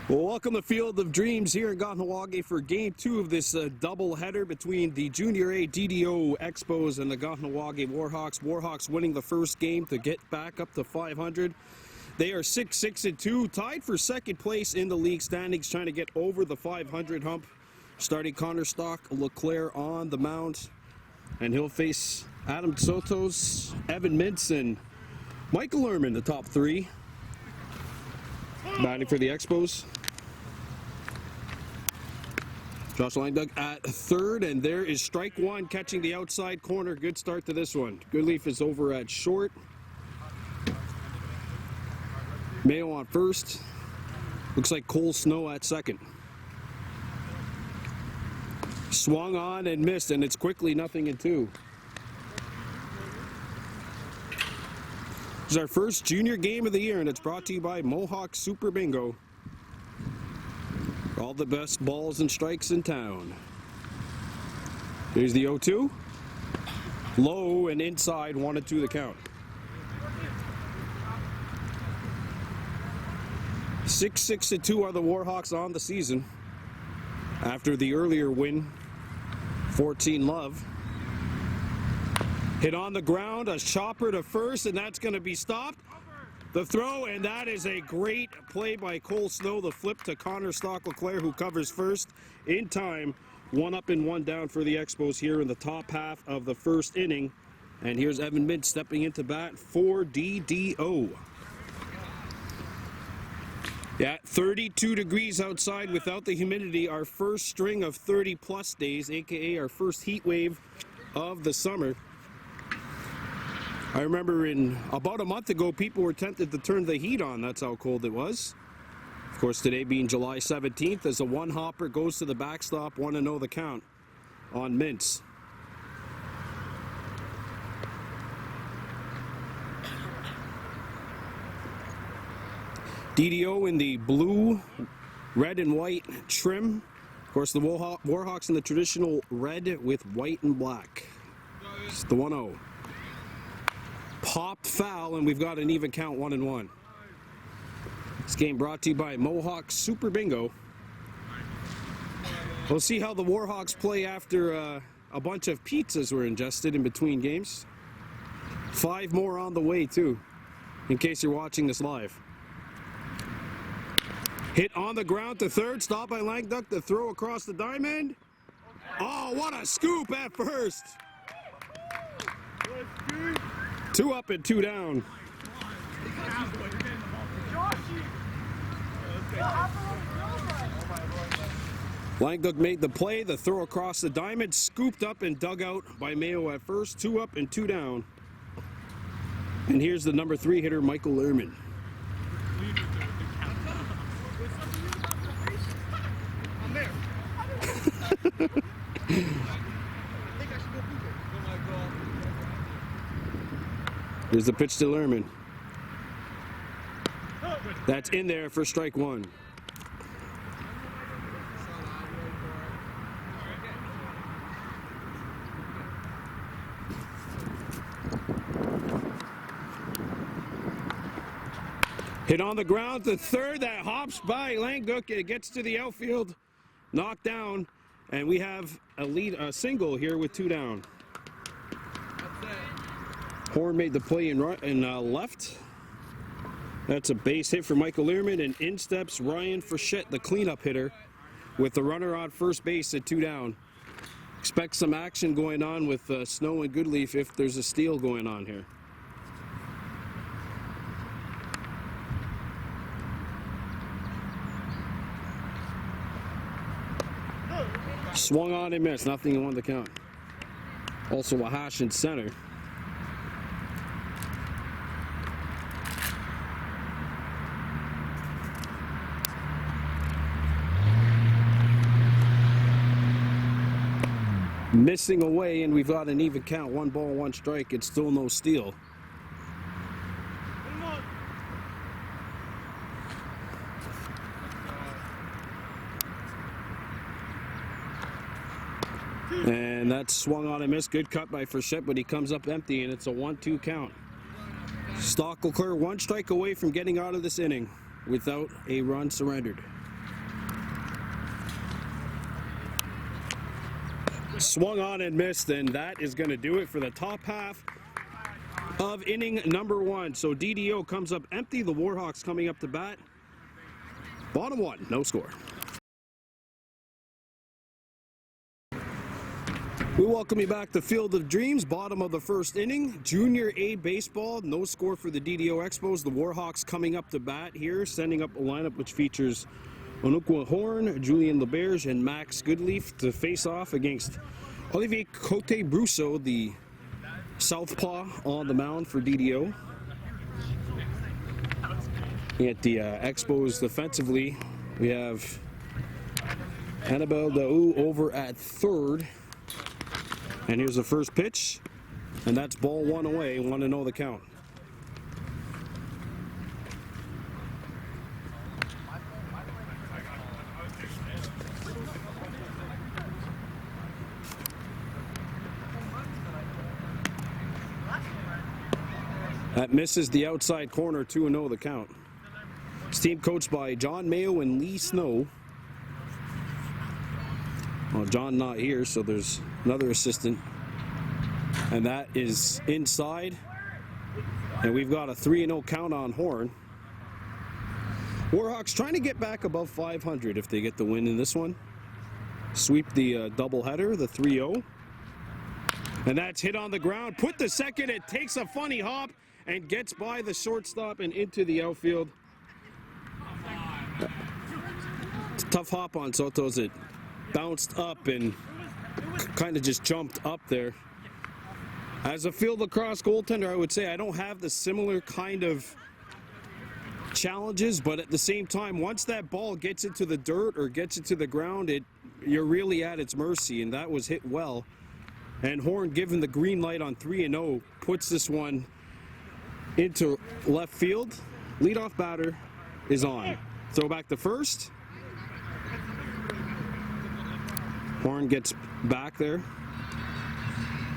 Well, welcome to Field of Dreams here in Kahnawake for Game 2 of this doubleheader between the Junior A DDO Expos and the Kahnawake Warhawks. Warhawks winning the first game to get back up to 500. They are 6-6-2, tied for second place in the league standings, trying to get over the 500 hump. Starting Kahnawake Leclerc on the mound, and he'll face Adam Sotos, Evan Mintz, and Michael Ehrman, the top three. Batting for the Expos. Josh Langdug at third, and there is strike one, catching the outside corner. Good start to this one. Goodleaf is over at short. Mayo on first. Looks like Cole Snow at second. Swung on and missed, and it's quickly 0-2. This is our first junior game of the year, and it's brought to you by Mohawk Super Bingo. All the best balls and strikes in town. Here's the 0-2. Low and inside, 1-2 the count. 6-6-2 are the Warhawks on the season. After the earlier win, 14-love. Hit on the ground, a chopper to first, and that's going to be stopped. The throw, and that is a great play by Cole Snow. The flip to Kahnawake Leclerc, who covers first in time. 1 up and 1 down for the Expos here in the top half of the first inning. And here's Evan Mintz stepping into bat for DDO. Yeah, 32 degrees outside without the humidity. Our first string of 30-plus days, aka our first heat wave of the summer. I remember about a month ago, people were tempted to turn the heat on. That's how cold it was. Of course, today being July 17th, as a one-hopper goes to the backstop, 1-0 the count on Mintz. DDO in the blue, red and white trim. Of course, the Warhawks in the traditional red with white and black. It's the 1-0. Popped foul, and we've got an even count, 1-1. This game brought to you by Mohawk Super Bingo. We'll see how the Warhawks play after a bunch of pizzas were ingested in between games. 5 more on the way, too, in case you're watching this live. Hit on the ground to third, stopped by Langdug, the throw across the diamond. Oh, what a scoop at first! 2 up and 2 down. Langdug made the play, the throw across the diamond, scooped up and dug out by Mayo at first. 2 up and 2 down. And here's the number 3 hitter, Michael Ehrman. Here's the pitch to Ehrman. That's in there for strike 1. Hit on the ground to third, that hops by Langdug. It gets to the outfield, knocked down, and we have a single here with 2 down. Horn made the play in left. That's a base hit for Michael Ehrman, and in steps Ryan Frechette, the cleanup hitter, with the runner on first base at 2 down. Expect some action going on with Snow and Goodleaf if there's a steal going on here. Swung on and missed, 0-1 the count. Also a hash in center. Missing away, and we've got an even count. 1 ball, 1 strike. It's still no steal. And that's swung on and missed. Good cut by Frechette, but he comes up empty, and it's a 1-2 count. Stock Leclerc 1 strike away from getting out of this inning without a run surrendered. Swung on and missed, and that is going to do it for the top half of inning number 1. So DDO comes up empty. The Warhawks coming up to bat. Bottom 1, no score. We welcome you back to Field of Dreams, bottom of the first inning. Junior A baseball, no score for the DDO Expos. The Warhawks coming up to bat here, sending up a lineup which features Onukwa Horn, Julian LeBerge, and Max Goodleaf to face off against Olivier Cote-Brousseau, the southpaw on the mound for DDO. At the Expos defensively, we have Annabelle Daou over at third. And here's the first pitch, and that's ball 1 away, 1-0 the count. That misses the outside corner, 2-0 the count. This team coached by John Mayo and Lee Snow. Well, John not here, so there's another assistant. And that is inside. And we've got a 3-0 count on Horn. Warhawks trying to get back above 500 if they get the win in this one. Sweep the doubleheader, the 3-0. And that's hit on the ground. Put the second, it takes a funny hop and gets by the shortstop and into the outfield. It's a tough hop on Soto's. It bounced up and kind of just jumped up there. As a field lacrosse goaltender, I would say I don't have the similar kind of challenges, but at the same time, once that ball gets into the dirt or gets into the ground, you're really at its mercy, and that was hit well. And Horn, given the green light on 3-0, puts this one into left field. Leadoff batter is on. Throw back to first. Horn gets back there.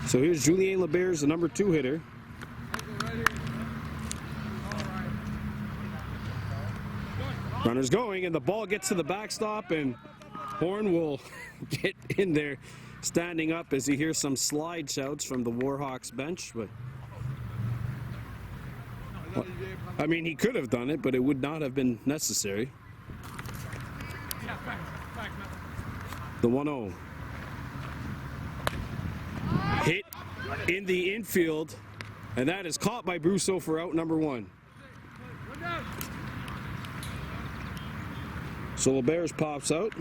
So here's Julien Leberge, the number 2 hitter. Runner's going, and the ball gets to the backstop, and Horn will get in there standing up as he hears some slide shouts from the Warhawks bench. But well, I mean, he could have done it, but it would not have been necessary. The 1-0. Hit in the infield, and that is caught by Brousseau for out number 1. So LeBerge pops out.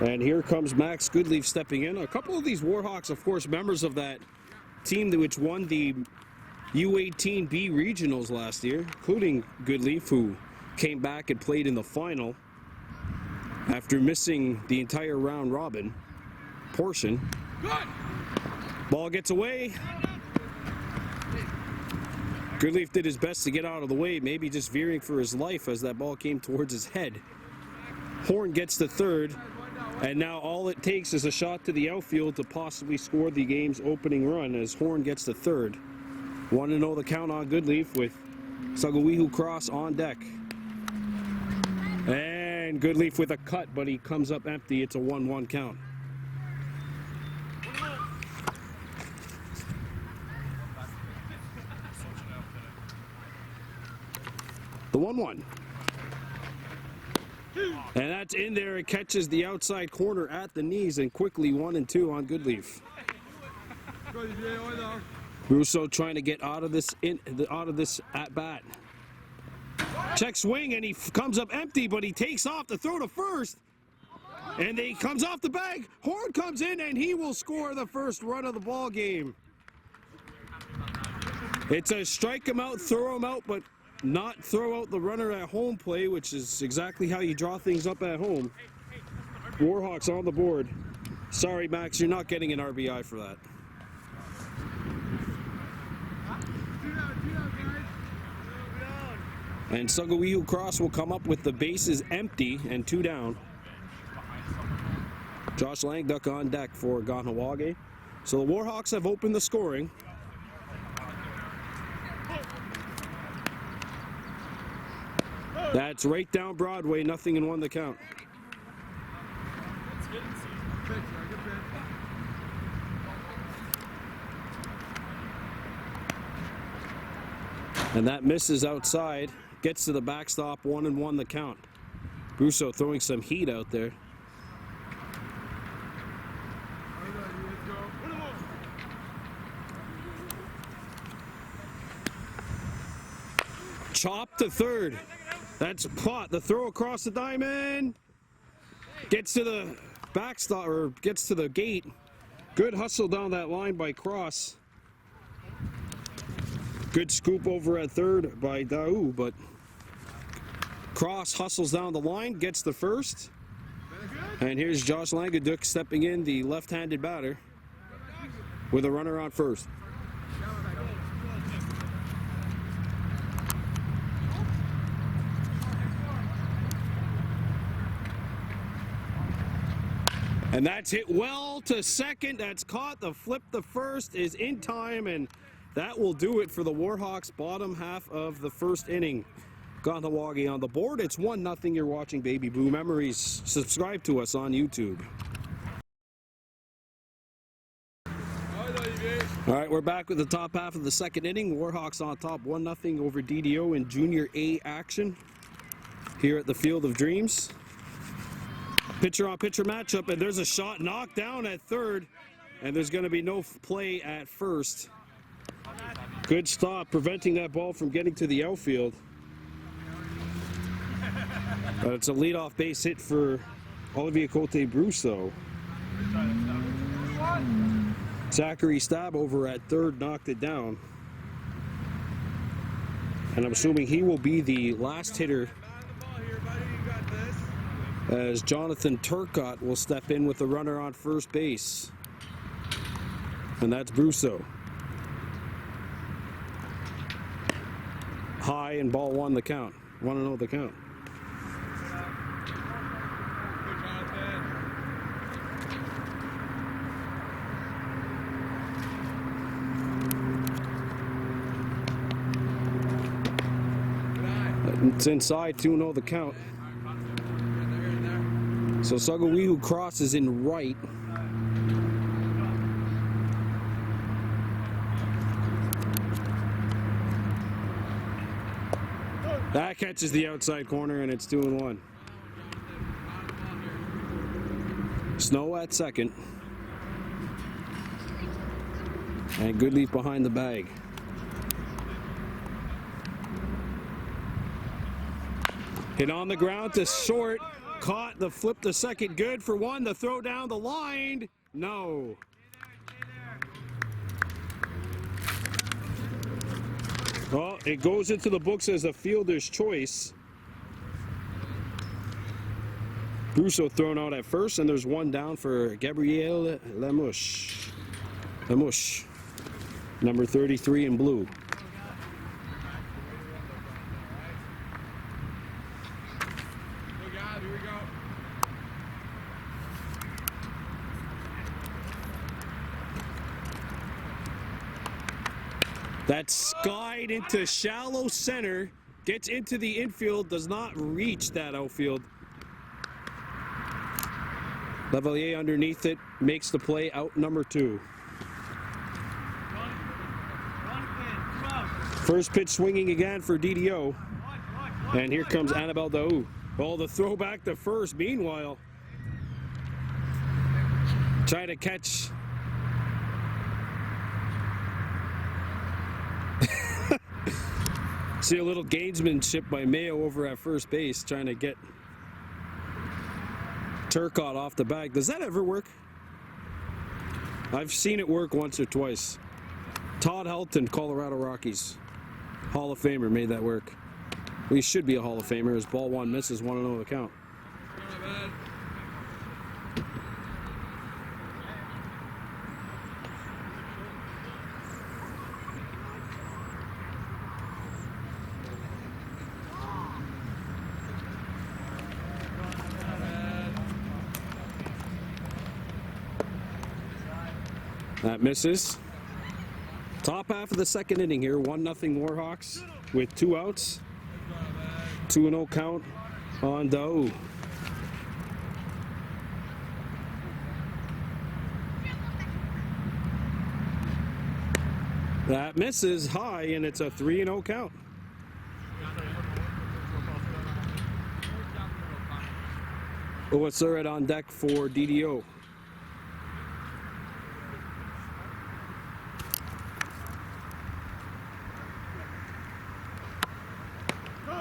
And here comes Max Goodleaf stepping in. A couple of these Warhawks, of course, members of that team which won the U18B regionals last year, including Goodleaf, who came back and played in the final after missing the entire round robin portion. Ball gets away. Goodleaf did his best to get out of the way, maybe just veering for his life as that ball came towards his head. Horn gets to third, and now all it takes is a shot to the outfield to possibly score the game's opening run as Horn gets to third. 1-0 the count on Goodleaf with Sagawihu Cross on deck. And Goodleaf with a cut, but he comes up empty. It's a 1-1 count. The 1-1. And that's in there. It catches the outside corner at the knees, and quickly 1-2 on Goodleaf. Brousseau trying to get out of this at bat. Check swing, and he comes up empty, but he takes off to throw to first. And he comes off the bag. Horn comes in, and he will score the first run of the ball game. It's a strike him out, throw him out, but not throw out the runner at home play, which is exactly how you draw things up at home. Warhawks on the board. Sorry, Max, you're not getting an RBI for that. And Sagawihu Cross will come up with the bases empty and 2 down. Josh Langduck on deck for Kahnawake. So the Warhawks have opened the scoring. That's right down Broadway, 0-1 the count. And that misses outside, gets to the backstop, 1-1 the count. Brousseau throwing some heat out there. Chop to third. That's Plot. The throw across the diamond. Gets to the backstop, or gets to the gate. Good hustle down that line by Cross. Good scoop over at third by Daou, but Cross hustles down the line, gets the first. And here's Josh Langeduc stepping in, the left-handed batter, with a runner on first. And that's hit well to second. That's caught. The flip to first is in time, and that will do it for the Warhawks bottom half of the first inning. Kahnawake on the board. It's 1-0. You're watching Baby Blue Memories. Subscribe to us on YouTube. All right, we're back with the top half of the second inning. Warhawks on top 1-0 over DDO in Junior A action here at the Field of Dreams. Pitcher-on-pitcher matchup, and there's a shot knocked down at third, and there's going to be no play at first. Good stop, preventing that ball from getting to the outfield. But it's a leadoff base hit for Olivier Cote-Brousseau. Zachary Stab over at third knocked it down. And I'm assuming he will be the last hitter, as Jonathan Turcotte will step in with the runner on first base. And that's Brousseau. High and ball 1 the count. 1-0 the count. It's inside, 2-0 the count. So Sagawihu crosses in right. That catches the outside corner, and it's 2-1. Snow at second. And Goodleaf behind the bag. Hit on the ground to short. Caught the flip to second, good for one. The throw down the line, no. Well, it goes into the books as a fielder's choice. Brousseau thrown out at first, and there's one down for Gabriel Lamouche. Lamouche, number 33 in blue. That's skied into shallow center, gets into the infield, does not reach that outfield. Lavalier underneath it, makes the play, out number 2. First pitch swinging again for DDO. And here comes Annabelle Daou. Oh, the throw back to first. Meanwhile, try to catch. See a little gamesmanship by Mayo over at first base, trying to get Turcotte off the bag. Does that ever work? I've seen it work once or twice. Todd Helton, Colorado Rockies, Hall of Famer, made that work. Well, he should be a Hall of Famer as ball 1 misses, 1-0 the count. That misses. Top half of the second inning here, 1-0 Warhawks with 2 outs. 2-0 count on DDO. That misses high, and it's a 3-0 count. Surratt on deck for DDO.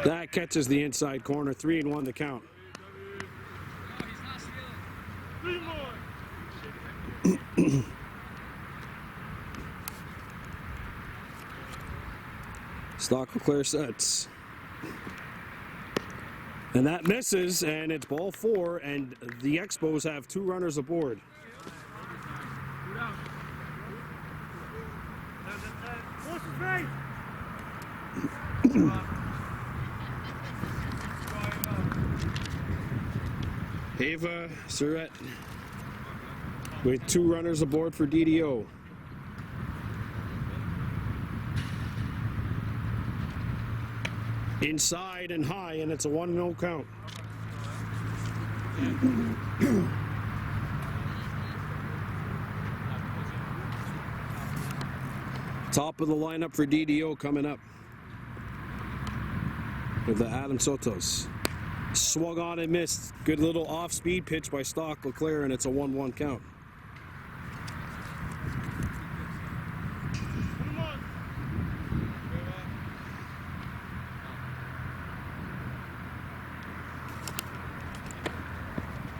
That catches the inside corner. 3-1 the count. Stock Leclerc sets. And that misses, and it's ball 4, and the Expos have 2 runners aboard. Ava Surratt with 2 runners aboard for DDO. Inside and high, and it's a 1-0 count. Top of the lineup for DDO coming up with the Adam Sotos. Swung on and missed. Good little off-speed pitch by Stock Leclerc, and it's a 1-1 count.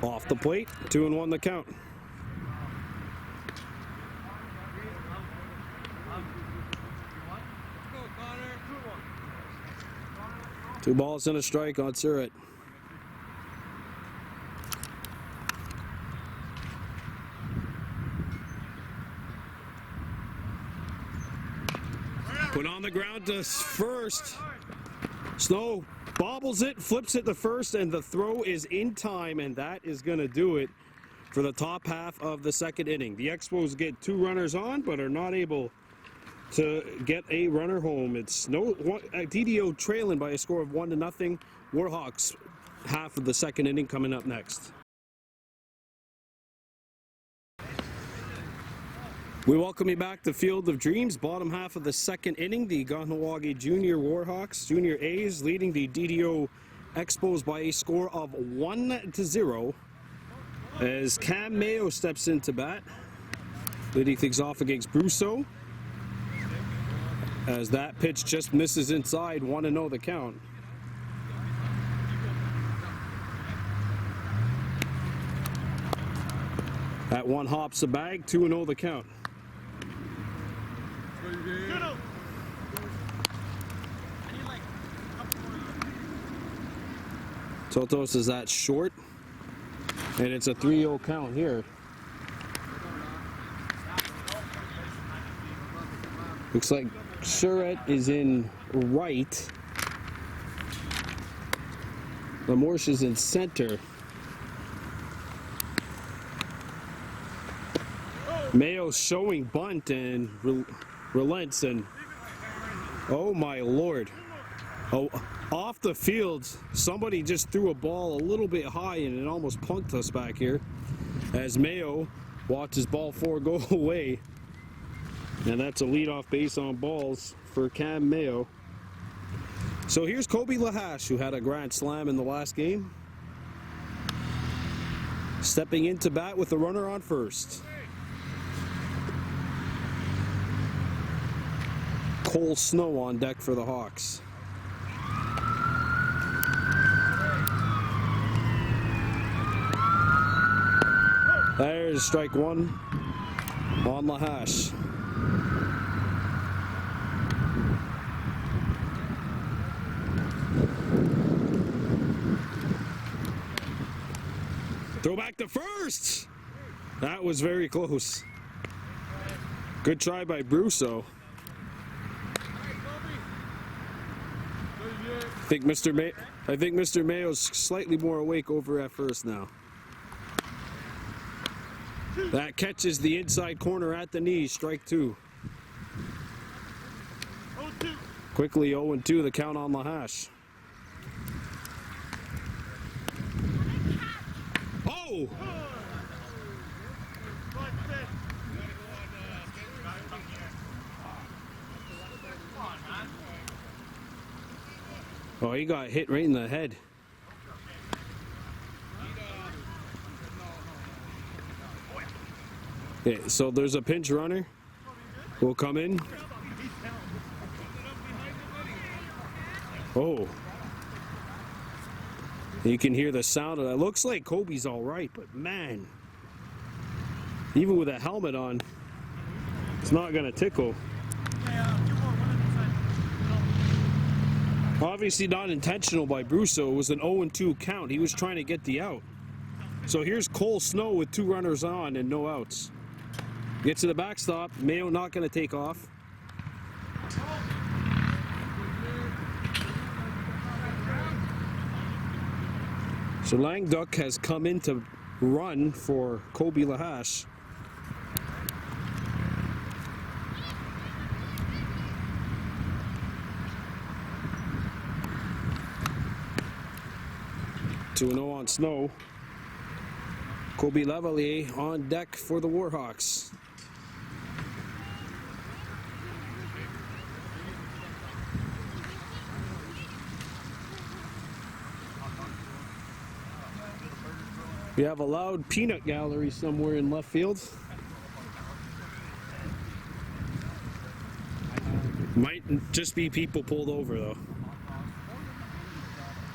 Off the plate, 2-1 the count. Two balls and a strike on Surratt. Put on the ground to first. Snow bobbles it, flips it to first, and the throw is in time, and that is going to do it for the top half of the second inning. The Expos get 2 runners on, but are not able to get a runner home. It's DDO trailing by a score of 1-0. Warhawks half of the second inning coming up next. We welcome you back to Field of Dreams, bottom half of the second inning. The Kahnawake Junior Warhawks, Junior A's, leading the DDO Expos by a score of 1-0. As Cam Mayo steps into bat, leading things off against Brousseau. As that pitch just misses inside, 1-0 the count. That one hops the bag, 2-0 the count. Sotos is that short, and it's a 3-0 count here. Looks like Surratt is in right. Lamorche is in center. Mayo showing bunt and relents, and oh my lord. Oh, off the field, somebody just threw a ball a little bit high and it almost punked us back here as Mayo watches ball 4 go away. And that's a leadoff base on balls for Cam Mayo. So here's Kobe Lahash, who had a grand slam in the last game, stepping into bat with the runner on first. Cole Snow on deck for the Hawks. There's strike 1 on Lahash. Throw back to first. That was very close. Good try by Brousseau. I think Mr. Mayo's slightly more awake over at first now. That catches the inside corner at the knee, strike 2. Quickly 0-2 the count on Lahash. Oh! Oh, he got hit right in the head. Okay, so there's a pinch runner. Will come in. Oh. You can hear the sound of that. Looks like Kobe's all right, but man, even with a helmet on, it's not going to tickle. Obviously not intentional by Brusso. It was an 0-2 count. He was trying to get the out. So here's Cole Snow with 2 runners on and no outs. Gets to the backstop. Mayo not going to take off. So Langduck has come in to run for Kobe Lahash. To an 0 on Snow. Kobe Lavalier on deck for the Warhawks. We have a loud peanut gallery somewhere in left field. Might just be people pulled over though.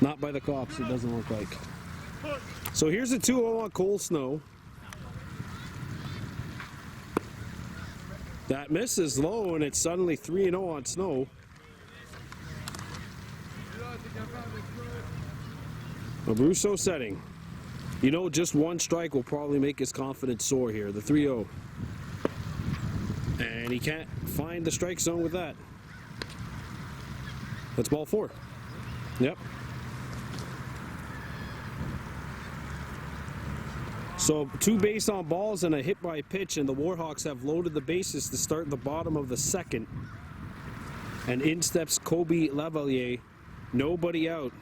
Not by the cops, it doesn't look like. So here's a 2-0 on Cole Snow. That misses low and it's suddenly 3-0 on Snow. Brusso setting. You know, just one strike will probably make his confidence soar here, the 3-0. And he can't find the strike zone with that. That's ball 4. Yep. So 2 base on balls and a hit by pitch, and the Warhawks have loaded the bases to start the bottom of the 2nd. And in steps Kobe Lavalier. Nobody out.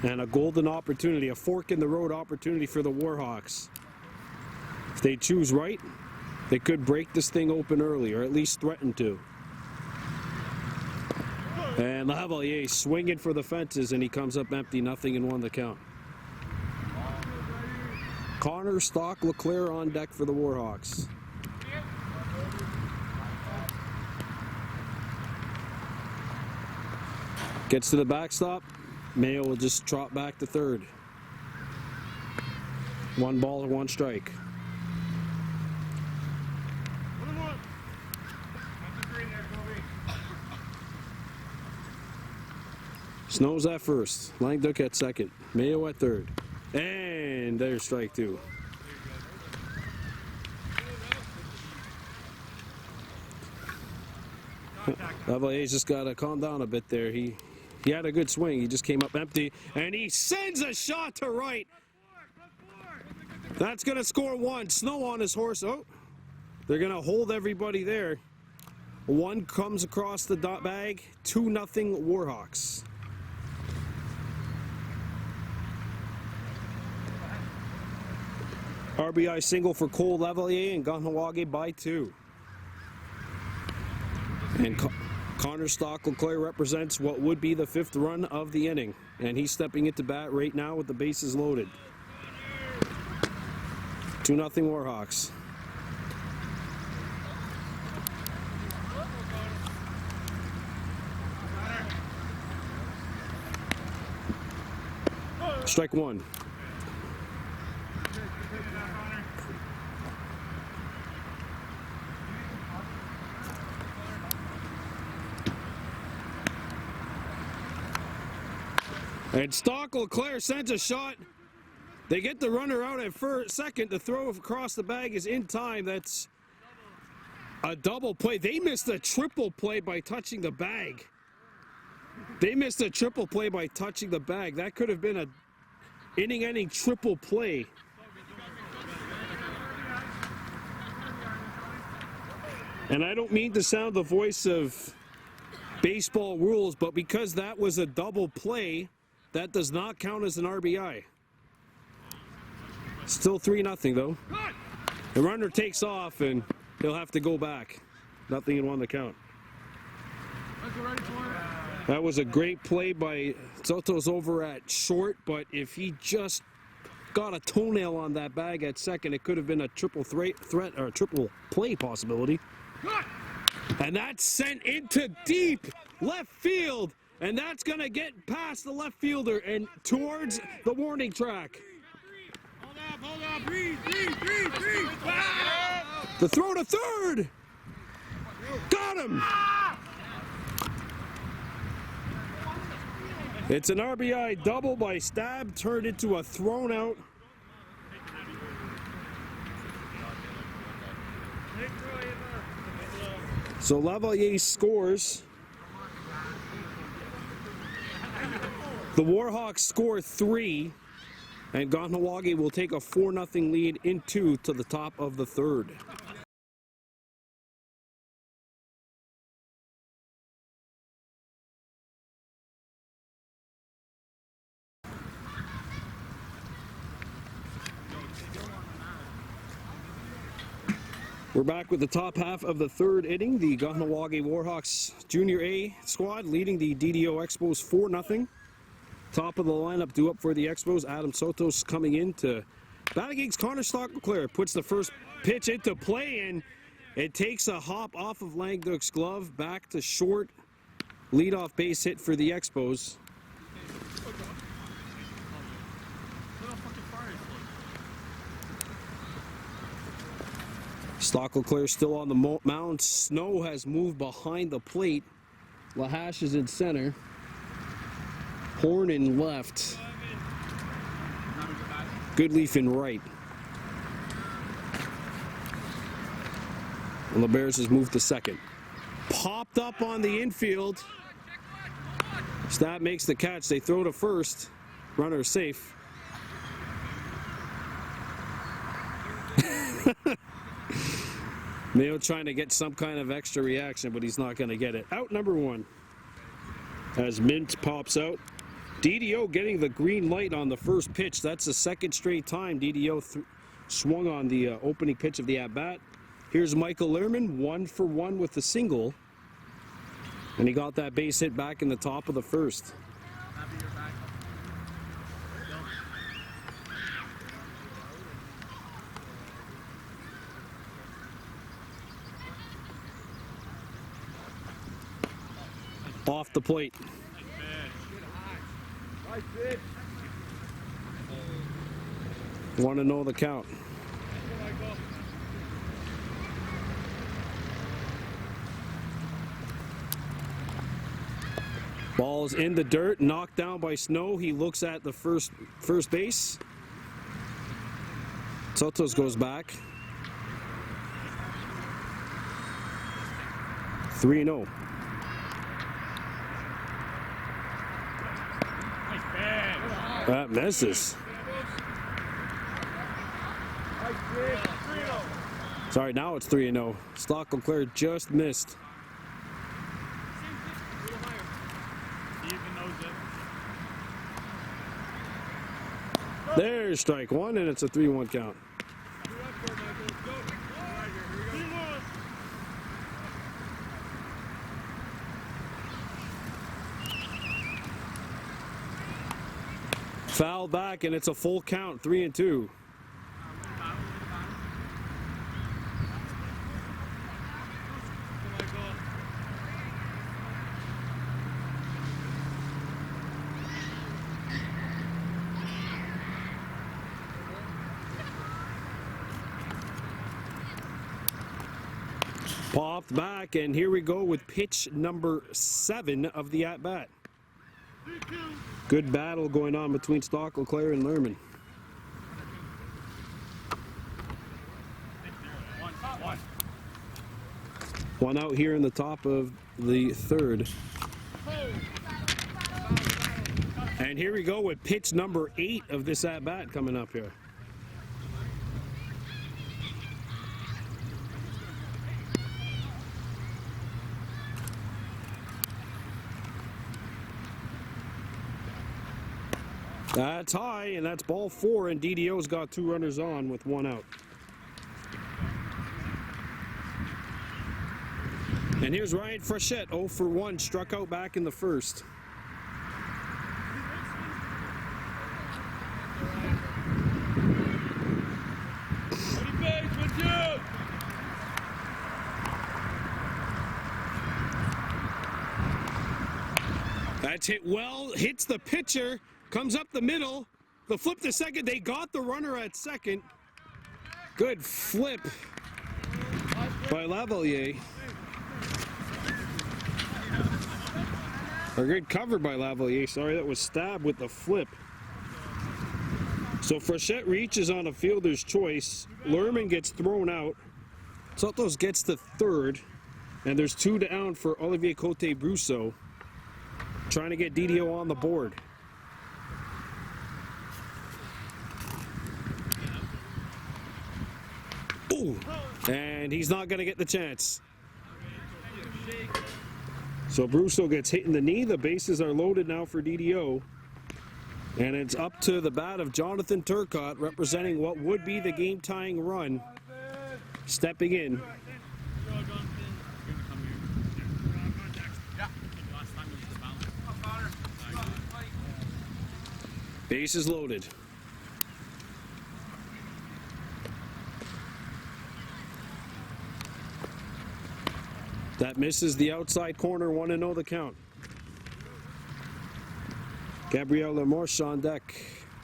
And a golden opportunity, a fork in the road opportunity for the Warhawks. If they choose right, they could break this thing open early, or at least threaten to. And Lavalier swinging for the fences, and he comes up empty, 0-1 the count. Connor, Stock, LeClaire on deck for the Warhawks. Gets to the backstop. Mayo will just trot back to 3rd. 1 ball, 1 strike. Snow's at 1st. Langduck at 2nd. Mayo at 3rd. And there's strike 2. Lavalier's just got to calm down a bit there. He had a good swing. He just came up empty, and he sends a shot to right. That's going to score 1. Snow on his horse. Oh, they're going to hold everybody there. 1 comes across the bag. 2-0 Warhawks. RBI single for Cole Lavalier and Kahnawake by 2. And Connor Stock LeClaire represents what would be the 5th run of the inning. And he's stepping into bat right now with the bases loaded. 2-0 Warhawks. Strike 1. And Stock LeClaire sends a shot. They get the runner out at 2nd. The throw across the bag is in time. That's a double play. They missed a triple play by touching the bag. They missed a triple play by touching the bag. That could have been a inning-ending triple play. And I don't mean to sound the voice of baseball rules, but because that was a double play, that does not count as an RBI. Still 3-0 though. The runner takes off and he'll have to go back. Nothing in 1 the count. That was a great play by Soto's over at short, but if he just got a toenail on that bag at second, it could have been a triple threat or a triple play possibility. And that's sent into deep left field, and that's gonna get past the left fielder and towards the warning track. Hold on, breathe. The throw to third. Got him. It's an RBI double by Stab, turned into a thrown out. So Lavalier scores. The Warhawks score 3, and Kahnawake will take a 4-0 lead into to the top of the third. We're back with the top half of the third inning. The Kahnawake Warhawks Junior A squad leading the DDO Expos 4-0. Top of the lineup due up for the Expos. Adam Sotos coming in to bat against Connor Stockleclair. Puts the first pitch into play, and it takes a hop off of Langduck's glove back to short. Leadoff base hit for the Expos. Stockleclair still on the mound. Snow has moved behind the plate. Lahash is in center. Horn in left. Goodleaf in right. And LeBears has moved to second. Popped up on the infield. Stab makes the catch. They throw to first. Runner safe. Mayo trying to get some kind of extra reaction, but he's not going to get it. Out number 1. As Mint pops out. DDO getting the green light on the first pitch. That's the second straight time DDO swung on the opening pitch of the at-bat. Here's Michael Lehrman, 1 for 1 with the single. And he got that base hit back in the top of the first. Off the plate. Want to know the count. Ball's in the dirt, knocked down by Snow. He looks at the first base. Sotos goes back. 3-0. That misses. Sorry, now it's 3-0. Stockleclair just missed. There's strike 1, and it's a 3-1 count. Foul back, and it's a full count, 3-2. Popped back, and here we go with pitch number 7 of the at-bat. Good battle going on between Stockleclair and Lehrman. One out here in the top of the third. And here we go with pitch number 8 of this at-bat coming up here. That's high, and that's ball 4, and DDO's got 2 runners on with 1 out. And here's Ryan Frechette, 0 for 1, struck out back in the first. That's hit well, hits the pitcher, comes up the middle, the flip to second, they got the runner at second. Good flip by Lavalier. A good cover by Lavalier, sorry, that was stabbed with the flip. So Frechette reaches on a fielder's choice, Lerman gets thrown out, Sotos gets to third, and there's 2 down for Olivier Cote-Brousseau. Trying to get DDO on the board. Ooh, and he's not going to get the chance. So Brousseau gets hit in the knee. The bases are loaded now for DDO. And it's up to the bat of Jonathan Turcotte, representing what would be the game-tying run. Stepping in. Bases loaded. That misses the outside corner, 1-0 the count. Gabriel Lemorche on deck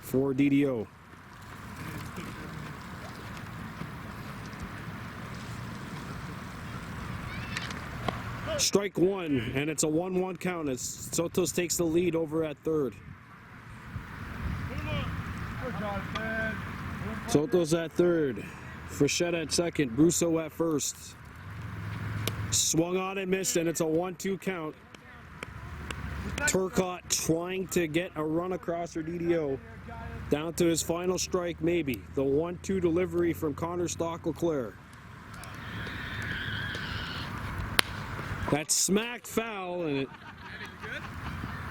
for DDO. Strike 1, and it's a 1-1 count as Sotos takes the lead over at third. Sotos at third, Frechette at second, Brousseau at first. Swung on and missed, and it's a 1-2 count. Turcotte trying to get a run across for DDO. Down to his final strike, maybe. The 1-2 delivery from Connor Stock-LeClair. That's smacked foul, and it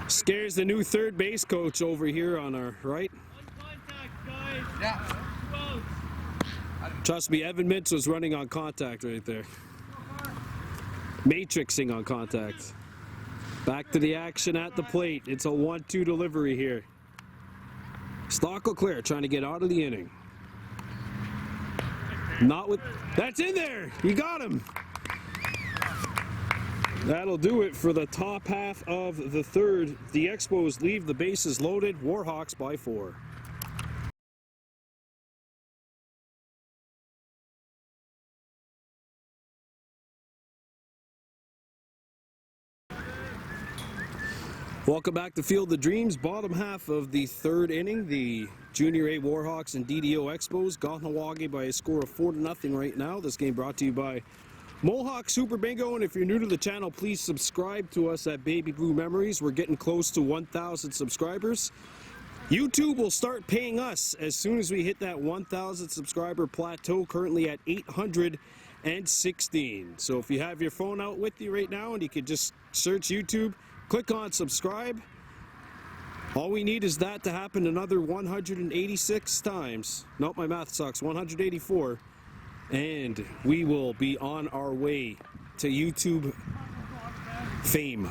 scares the new third base coach over here on our right. Trust me, Evan Mintz was running on contact right there. Matrixing on contact. Back to the action at the plate. It's a 1-2 delivery here. Stock-LeClair trying to get out of the inning. Not with... That's in there! You got him! That'll do it for the top half of the third. The Expos leave the bases loaded. Warhawks by 4. Welcome back to Field of Dreams. Bottom half of the third inning. The Junior A Warhawks and DDO Expos. Kahnawake by a score of 4-0 right now. This game brought to you by Mohawk Super Bingo, and if you're new to the channel, please subscribe to us at Baby Blue Memories. We're getting close to 1,000 subscribers. YouTube will start paying us as soon as we hit that 1,000 subscriber plateau, currently at 816. So if you have your phone out with you right now and you could just search YouTube, click on subscribe. All we need is that to happen another 186 times. Nope, my math sucks. 184. And we will be on our way to YouTube fame.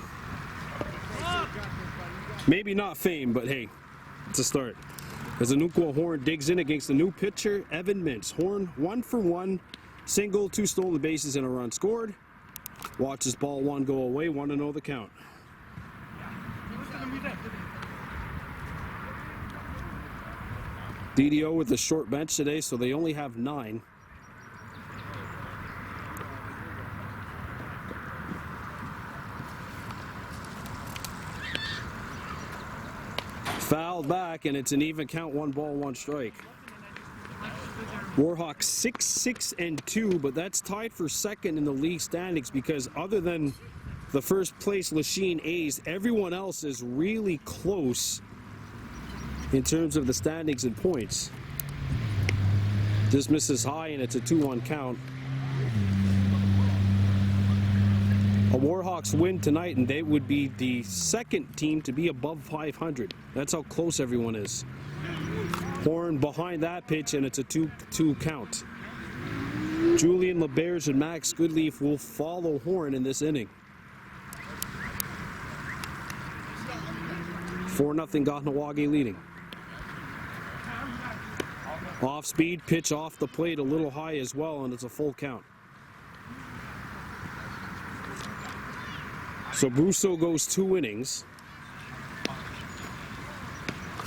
Maybe not fame, but hey, it's a start. As Anuqua Horn digs in against the new pitcher, Evan Mintz. Horn 1 for 1, single, 2 stolen bases, and a run scored. Watches ball 1 go away, 1-0 the count. DDO with a short bench today, so they only have 9. Fouled back, and it's an even count, 1 ball, 1 strike. Warhawks 6-6-2, but that's tied for second in the league standings because other than the first place Lachine A's, everyone else is really close in terms of the standings and points. This misses high, and it's a 2-1 count. a Warhawks win tonight, and they would be the second team to be above 500. That's how close everyone is. Horn behind that pitch, and it's a 2-2 count. Julian LeBerge and Max Goodleaf will follow Horn in this inning. 4-0 Kahnawake leading. Off speed, pitch off the plate a little high as well, and it's a full count. So Brousseau goes 2 innings.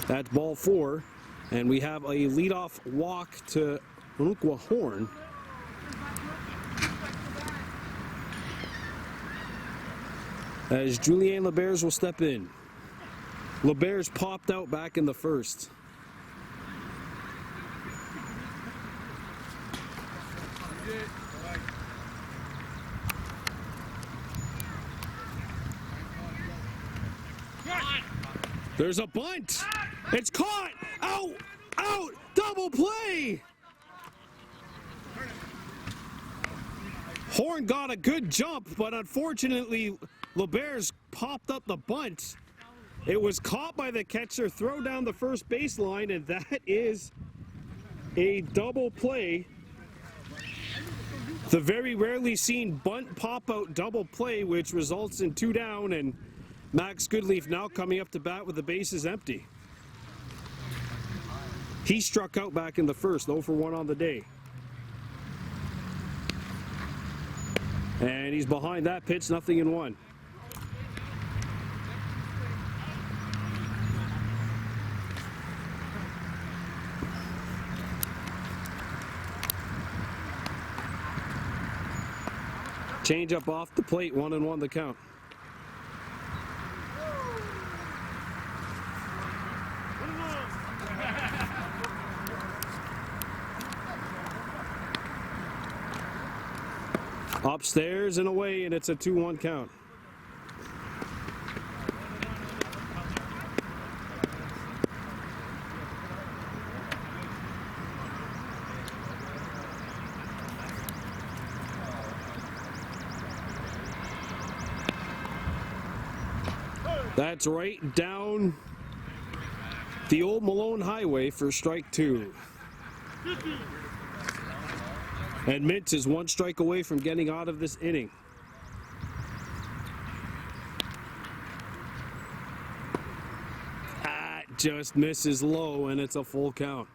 That's ball 4, and we have a leadoff walk to Onukwa Horn. As Julien LeBerge will step in. LeBerge popped out back in the first. There's a bunt. It's caught. Out. Out. Double play. Horn got a good jump, but unfortunately, LeBerge popped up the bunt. It was caught by the catcher, throw down the first baseline, and that is a double play. The very rarely seen bunt pop-out double play, which results in 2 down, and Max Goodleaf now coming up to bat with the bases empty. He struck out back in the first, 0 for 1 on the day. And he's behind that pitch, 0-1. Change up off the plate, 1-1 the count. Upstairs and away, and it's a 2-1 count. That's right down the old Malone Highway for strike 2. And Mintz is 1 strike away from getting out of this inning. That just misses low, and it's a full count.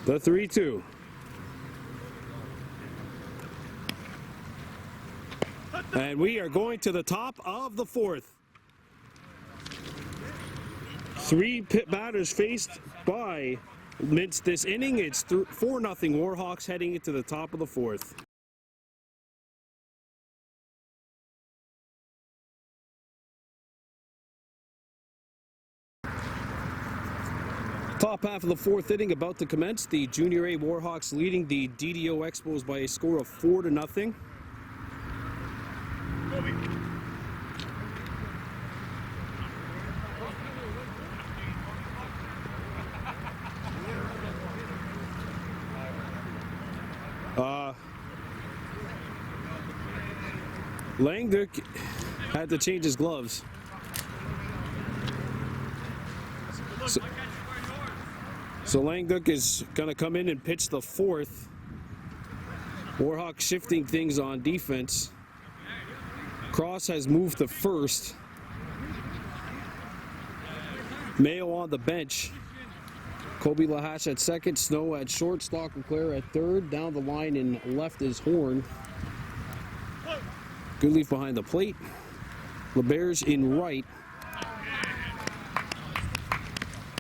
The 3-2. And we are going to the top of the 4th. 3 pit batters faced by Mintz this inning. It's 4-0 Warhawks heading into the top of the 4th. Top half of the 4th inning about to commence. The Junior A Warhawks leading the DDO Expos by a score of 4-0. Langduk had to change his gloves. So Langduk is going to come in and pitch the 4th. Warhawks shifting things on defense. Cross has moved to first. Mayo on the bench. Kobe Lahash at second. Snow at short. Stock and Claire at third. Down the line in left is Horn. Goodleaf behind the plate. LeBerge in right.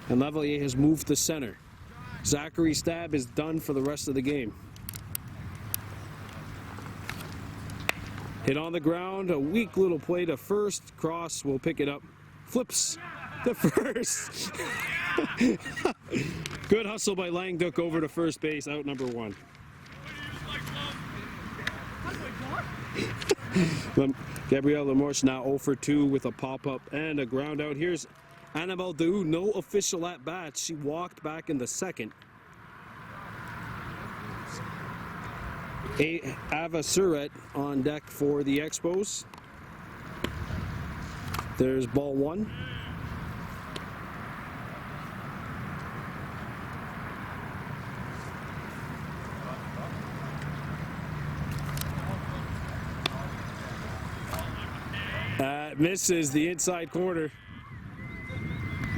And Levalier has moved to center. Zachary Stab is done for the rest of the game. Hit on the ground, a weak little play to first. Cross will pick it up. Flips to first. Good hustle by Langduk over to first base, out number 1. Gabriel Lemorche now 0 for 2 with a pop-up and a ground out. Here's Annabelle Daou, no official at bat. She walked back in the second. Ava Surratt on deck for the Expos. There's ball one. Misses the inside corner.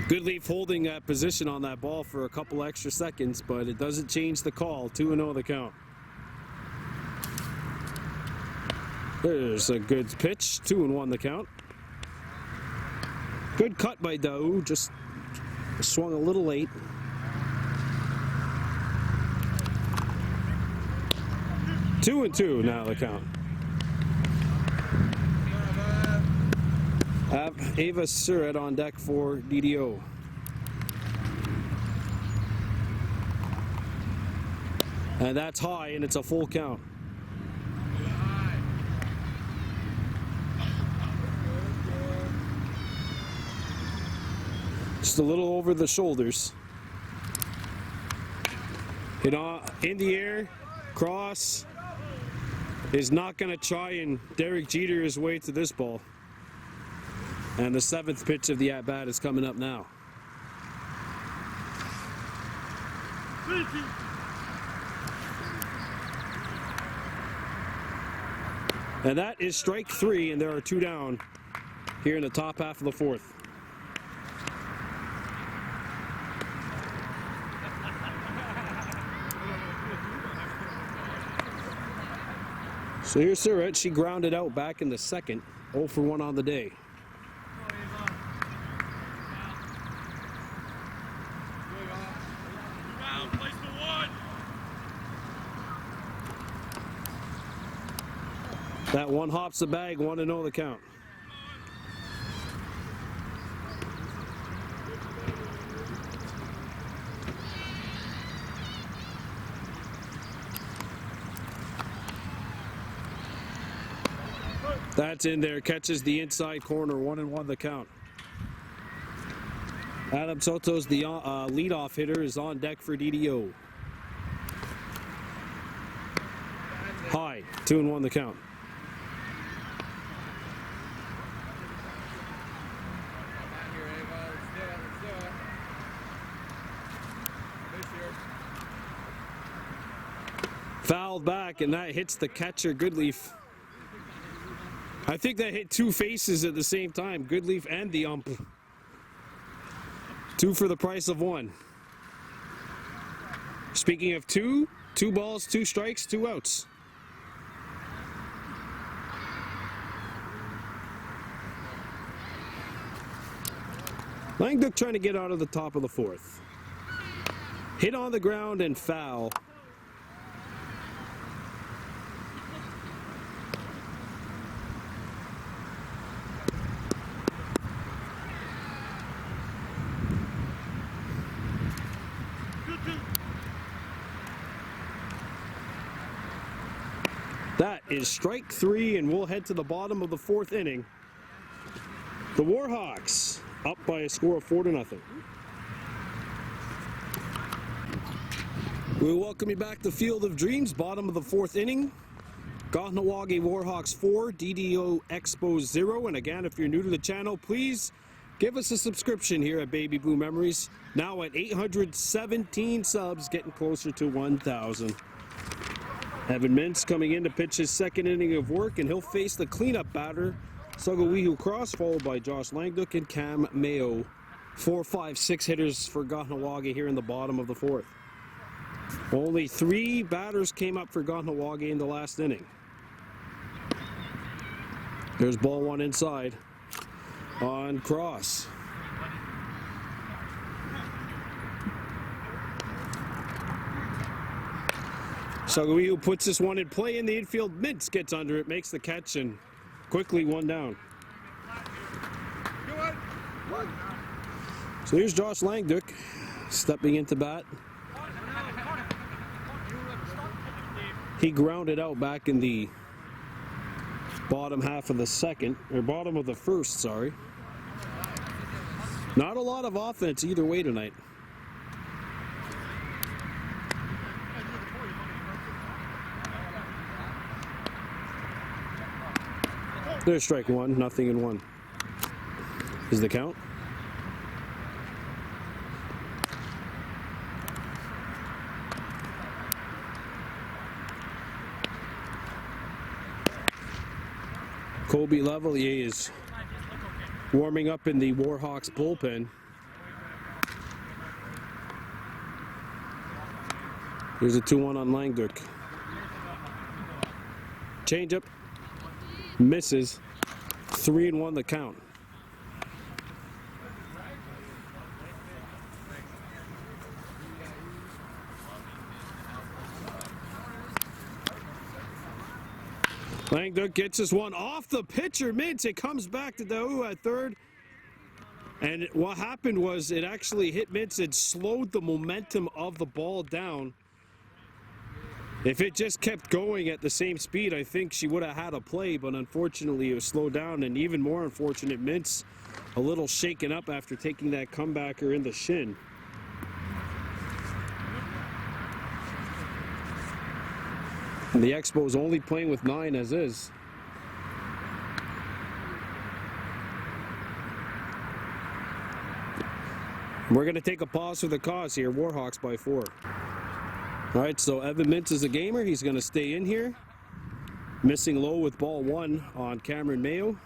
Goodleaf holding that position on that ball for a couple extra seconds, but it doesn't change the call. 2-0 the count. There's a good pitch. 2-1 the count. Good cut by Daou, just swung a little late. 2-2 now the count. Ava Surratt on deck for DDO. And that's high, and it's a full count. Just a little over the shoulders. Hit on in the air, cross. Is not going to try and Derek Jeter his way to this ball. And the seventh pitch of the at-bat is coming up now. And that is strike three, and there are two down here in the top half of the fourth. So here's Surratt. She grounded out back in the second. 0 for 1 on the day. That one hops the bag, 1-0 the count. That's in there, catches the inside corner, 1-1 the count. Adam Soto's the leadoff hitter, is on deck for DDO. High, 2-1 the count. Fouled back, and that hits the catcher, Goodleaf. I think that hit two faces at the same time, Goodleaf and the ump. 2 for the price of 1. Speaking of 2 balls, 2 strikes, 2 outs. Langduk trying to get out of the top of the fourth. Hit on the ground and foul. That is strike 3, and we'll head to the bottom of the fourth inning. The Warhawks up by a score of 4-0. We welcome you back to Field of Dreams, bottom of the fourth inning. Kahnawake Warhawks 4, DDO Expos 0. And again, if you're new to the channel, please give us a subscription here at Baby Blue Memories. Now at 817 subs, getting closer to 1,000. Evan Mintz coming in to pitch his second inning of work, and he'll face the cleanup batter, Sugawihu Cross, followed by Josh Langduk and Cam Mayo. 4, 5, 6 hitters for Kahnawake here in the bottom of the fourth. Only 3 batters came up for Kahnawake in the last inning. There's ball 1 inside on Cross. Sugawihu puts this one in play in the infield. Mintz gets under it, makes the catch, and quickly 1 down. So here's Josh Langduk stepping into bat. He grounded out back in the bottom half of the second, or bottom of the first, sorry. Not a lot of offense either way tonight. There's strike one, nothing in one. Is the count? Colby Lavalier is warming up in the Warhawks bullpen. Here's a 2-1 on Ligue. Changeup. Misses. 3-1 the count. Ligue gets this one off the pitcher, Mintz. It comes back to DDO at third. And what happened was it actually hit Mintz and slowed the momentum of the ball down. If it just kept going at the same speed, I think she would have had a play, but unfortunately it was slowed down, and even more unfortunate, Mintz a little shaken up after taking that comebacker in the shin. And the Expos only playing with 9 as is. We're going to take a pause for the cause here. Warhawks by 4. All right, so Evan Mintz is a gamer. He's going to stay in here. Missing low with ball 1 on Cameron Mayo.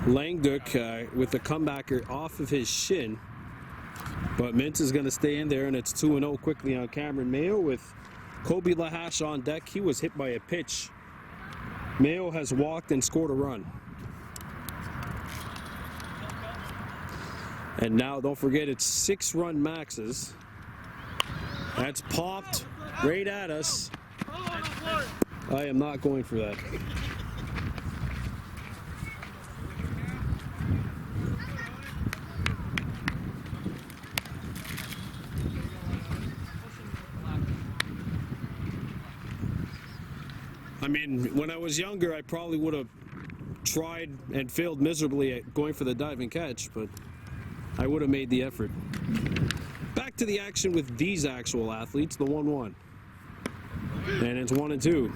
Langduk with the comebacker off of his shin. But Mintz is going to stay in there, and it's 2-0 quickly on Cameron Mayo with Kobe Lahash on deck. He was hit by a pitch. Mayo has walked and scored a run. And now, don't forget, it's 6-run maxes. That's popped right at us. I am not going for that. I mean, when I was younger, I probably would have tried and failed miserably at going for the diving catch, but I would have made the effort. Back to the action with these actual athletes, the 1-1. And it's 1-2.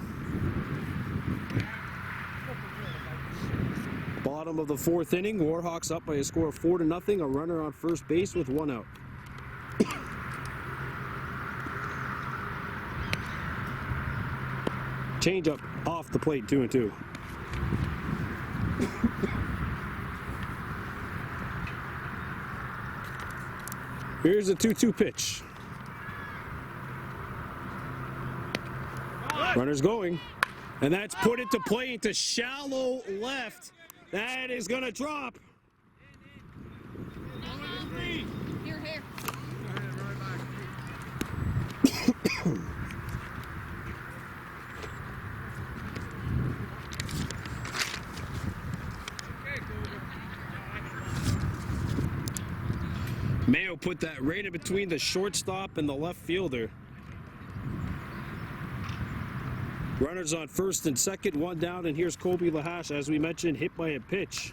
Bottom of the 4th inning, Warhawks up by a score of 4-0, a runner on first base with 1 out. Changeup off the plate, 2-2. Here's a 2-2 pitch. Runner's going, and that's put into play into shallow left. That is gonna drop. Here. Mayo put that right in between the shortstop and the left fielder. Runners on first and second, 1 down, and here's Kobe Lahash, as we mentioned, hit by a pitch.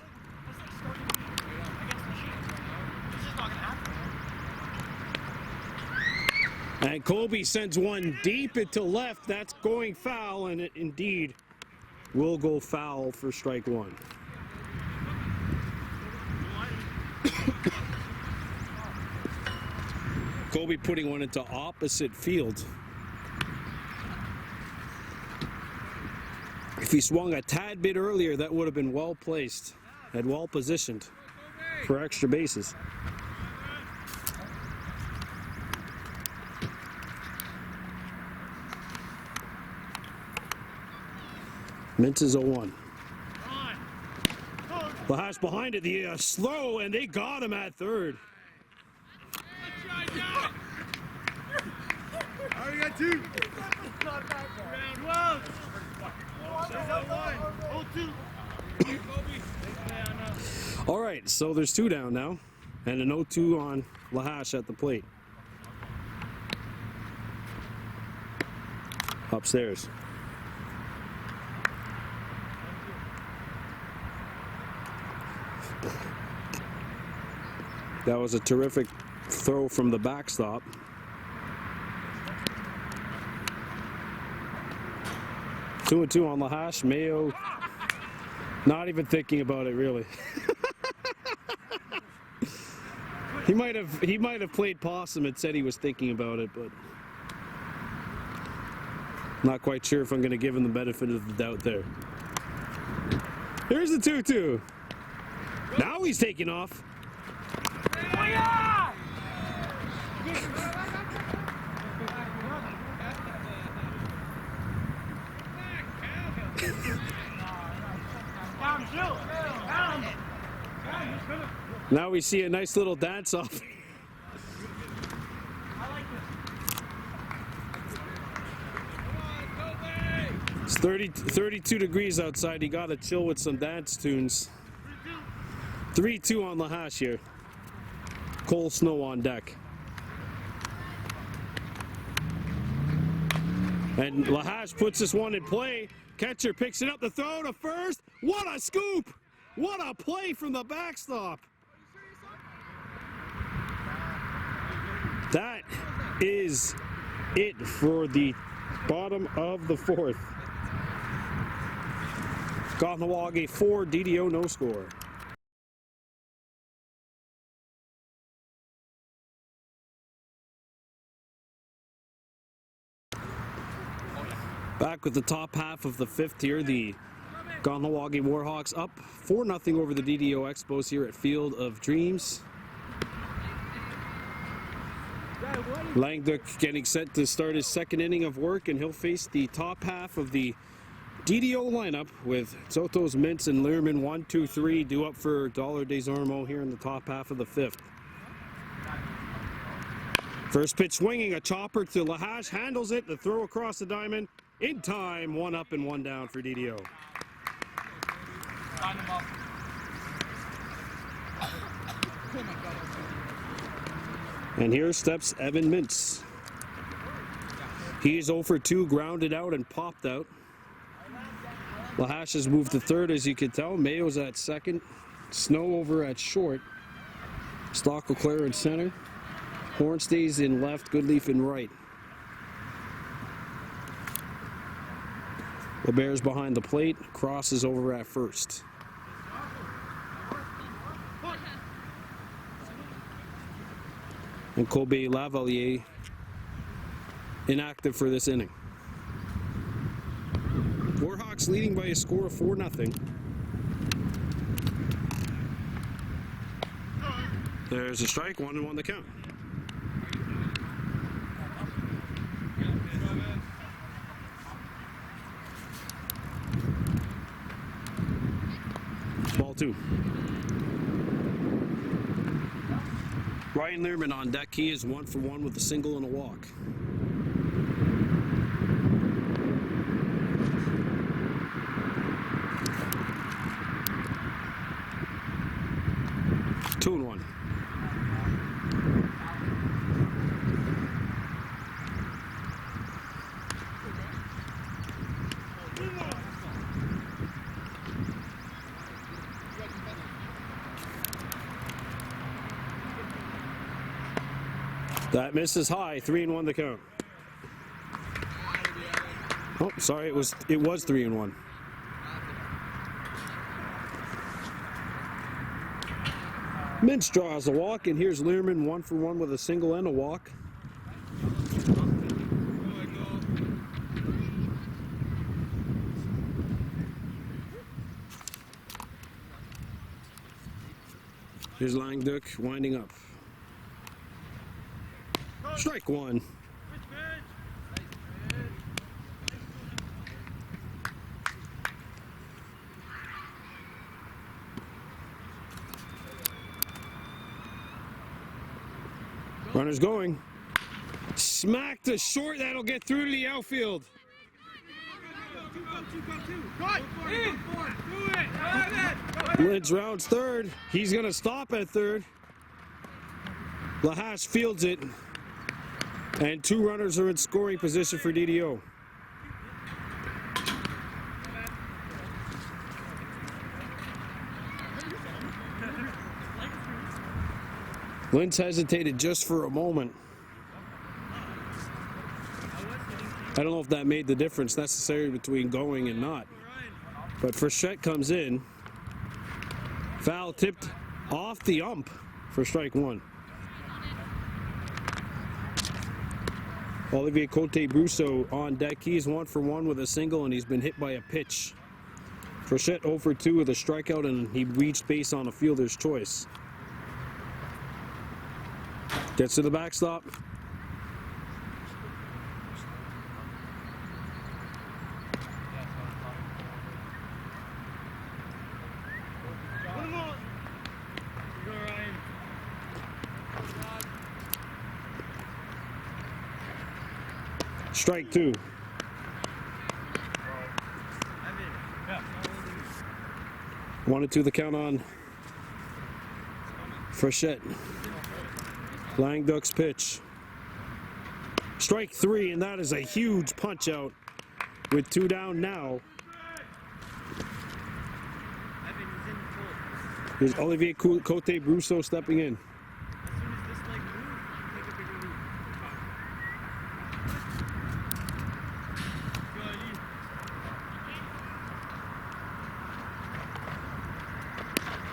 And Kobe sends one deep into left. That's going foul, and it indeed will go foul for strike 1. Kobe putting one into opposite field. If he swung a tad bit earlier, that would have been well placed and well positioned for extra bases. Mintz is 0-1. Lahash behind it, the slow, and they got him at third. Already got 2. Round 1. All right, so there's 2 down now, and an 0-2 on Lahash at the plate. Upstairs. That was a terrific throw from the backstop. Two and two on Lahash. Mayo not even thinking about it really. He might have played possum and said he was thinking about it, but not quite sure if I'm going to give him the benefit of the doubt there. Here's the 2-2. Now he's taking off. Now we see a nice little dance off. It's 32 degrees outside. You got to chill with some dance tunes. 3-2 on Lahash here. Cold snow on deck. And Lahash puts this one in play. Catcher picks it up, the throw to first. What a scoop! What a play from the backstop. That is it for the bottom of the fourth. Kahnawake 4, DDO no score. Back with the top half of the fifth here, the Kahnawake Warhawks up 4-0 over the DDO Expos here at Field of Dreams. Ligue getting set to start his second inning of work, and he'll face the top half of the DDO lineup with Soto's, Mintz, and Learman 1, 2, 3 due up for Dollar Des Ormeaux here in the top half of the fifth. First pitch swinging, a chopper to Lahash, handles it, the throw across the diamond. In time, 1 up and 1 down for DDO. And here steps Evan Mintz. He is 0 for 2, grounded out and popped out. Lahash has moved to third, as you can tell. Mayo's at second. Snow over at short. Stock Leclerc in center. Horn stays in left, Goodleaf in right. The Bears behind the plate, Cross is over at first. And Kobe Lavalier inactive for this inning. Warhawks leading by a score of 4-0. There's a strike, 1-1 the count. Ball 2. Ryan Learman on deck. He is 1 for 1 with a single and a walk. Two and 1. That misses high, 3-1 the count. Oh, sorry, it was 3-1. Mintz draws a walk, and here's Learman 1 for 1 with a single and a walk. Here's Ligue winding up. Strike 1. Runner's going. Smack to short. That'll get through to the outfield. Lynch rounds third. He's going to stop at third. Lahash fields it. And 2 runners are in scoring position for DDO. Lintz hesitated just for a moment. I don't know if that made the difference necessary between going and not. But Frechette comes in. Foul tipped off the ump for strike one. Olivier Cote-Brousseau on deck. He's 1 for 1 with a single, and he's been hit by a pitch. Frechette 0 for 2 with a strikeout, and he reached base on a fielder's choice. Gets to the backstop. Strike 2. One and 2 the count on Frechette. Langduck's pitch. Strike 3, and that is a huge punch out with 2 down now. Here's Olivier Cote-Brousseau stepping in.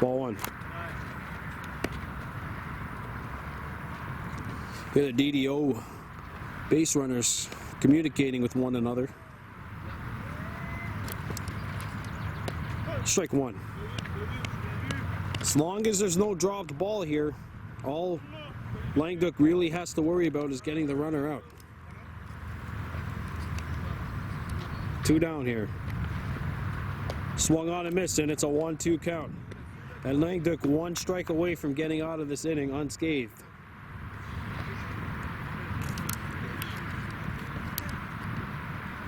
Ball 1. Here the DDO base runners communicating with one another. Strike 1. As long as there's no dropped ball here, all Langduck really has to worry about is getting the runner out. 2 down here. Swung on and missed, and it's a 1-2 count. And Langduck 1 strike away from getting out of this inning unscathed.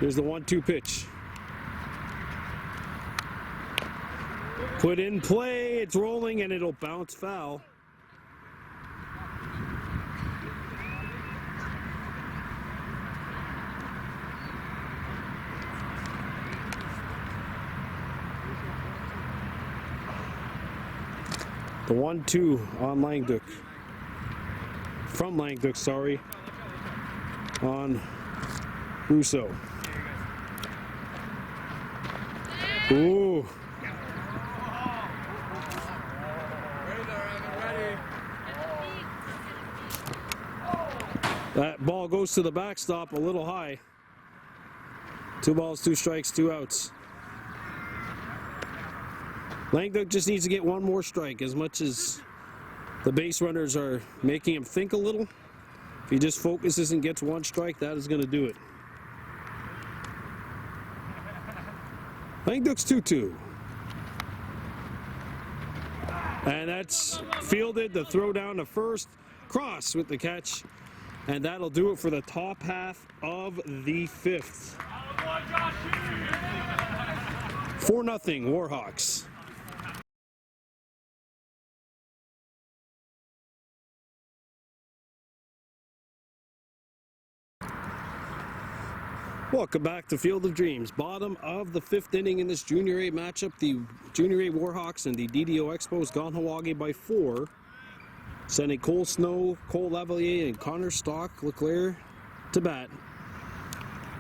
Here's the 1-2 pitch. Put in play, it's rolling, and it'll bounce foul. The 1-2 on Langduck. From Langduck, sorry. On Brousseau. Ooh. That ball goes to the backstop a little high. 2 balls, 2 strikes, 2 outs. Langduck just needs to get 1 more strike. As much as the base runners are making him think a little, if he just focuses and gets 1 strike, that is going to do it. Langduck's 2-2. And that's fielded. The throw down to first. Cross with the catch. And that'll do it for the top half of the 5th. 4-0 Warhawks. Welcome back to Field of Dreams. Bottom of the 5th inning in this Junior A matchup. The Junior A Warhawks and the DDO Expos Kahnawake by 4. Sending Cole Snow, Cole Lavalier, and Connor Stock Leclerc to bat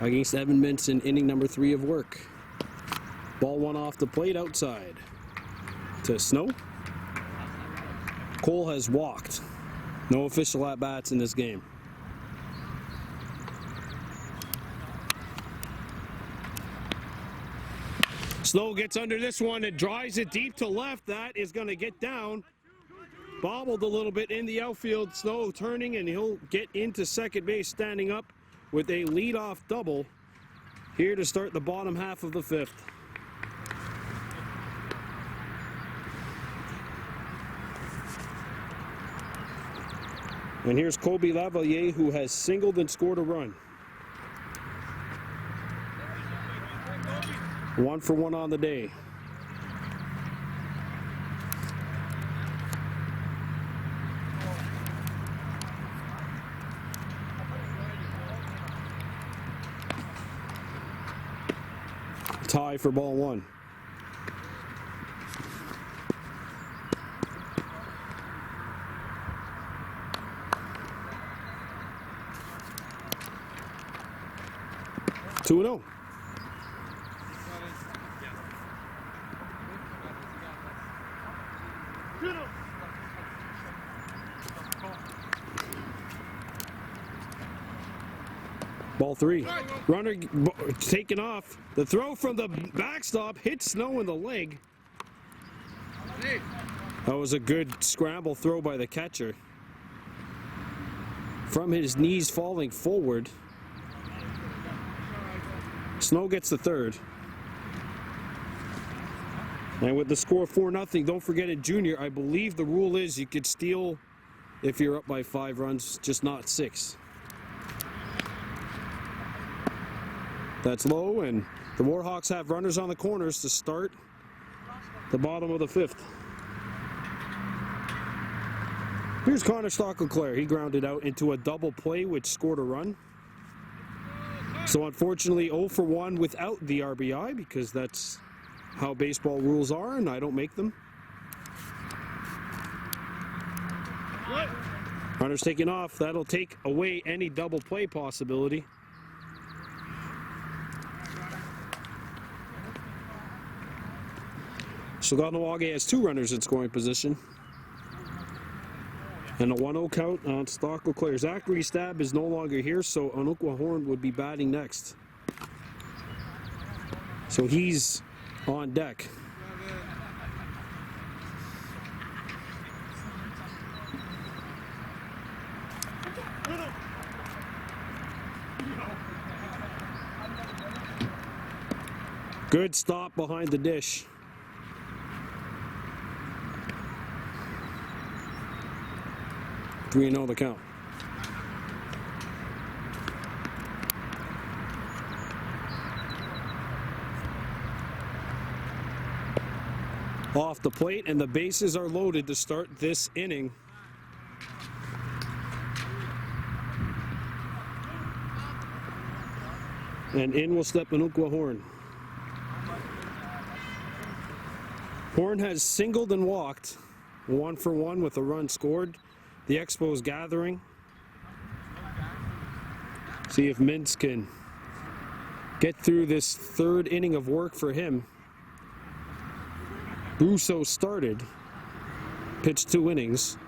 against Evan Mintz in inning number 3 of work. Ball 1 off the plate outside to Snow. Cole has walked. No official at-bats in this game. Snow gets under this one and drives it deep to left. That is going to get down. Bobbled a little bit in the outfield. Snow turning, and he'll get into second base standing up with a leadoff double here to start the bottom half of the 5th. And here's Colby Lavalier, who has singled and scored a run. 1 for 1 on the day. Tie for ball 1. 2-0. Ball 3. Runner taken off. The throw from the backstop hits Snow in the leg. That was a good scramble throw by the catcher. From his knees falling forward. Snow gets the third. And with the score 4-0, don't forget in junior, I believe the rule is you could steal if you're up by 5 runs, just not 6. That's low, and the Warhawks have runners on the corners to start the bottom of the 5th. Here's Connor Stockelclair. He grounded out into a double play, which scored a run. So unfortunately, 0 for 1 without the RBI, because that's how baseball rules are, and I don't make them. Runner's taking off. That'll take away any double play possibility. So Kahnawake has 2 runners in scoring position. And a 1-0 count on Stockelclair. Zachary Stab is no longer here, so Onukwa Horn would be batting next. So he's on deck. Good stop behind the dish. We know the count. Off the plate, and the bases are loaded to start this inning. And in will step Onukwa Horn. Horn has singled and walked, 1 for 1 with a run scored. The Expos gathering. See if Mintz can get through this 3rd inning of work for him. Russo started, pitched 2 innings.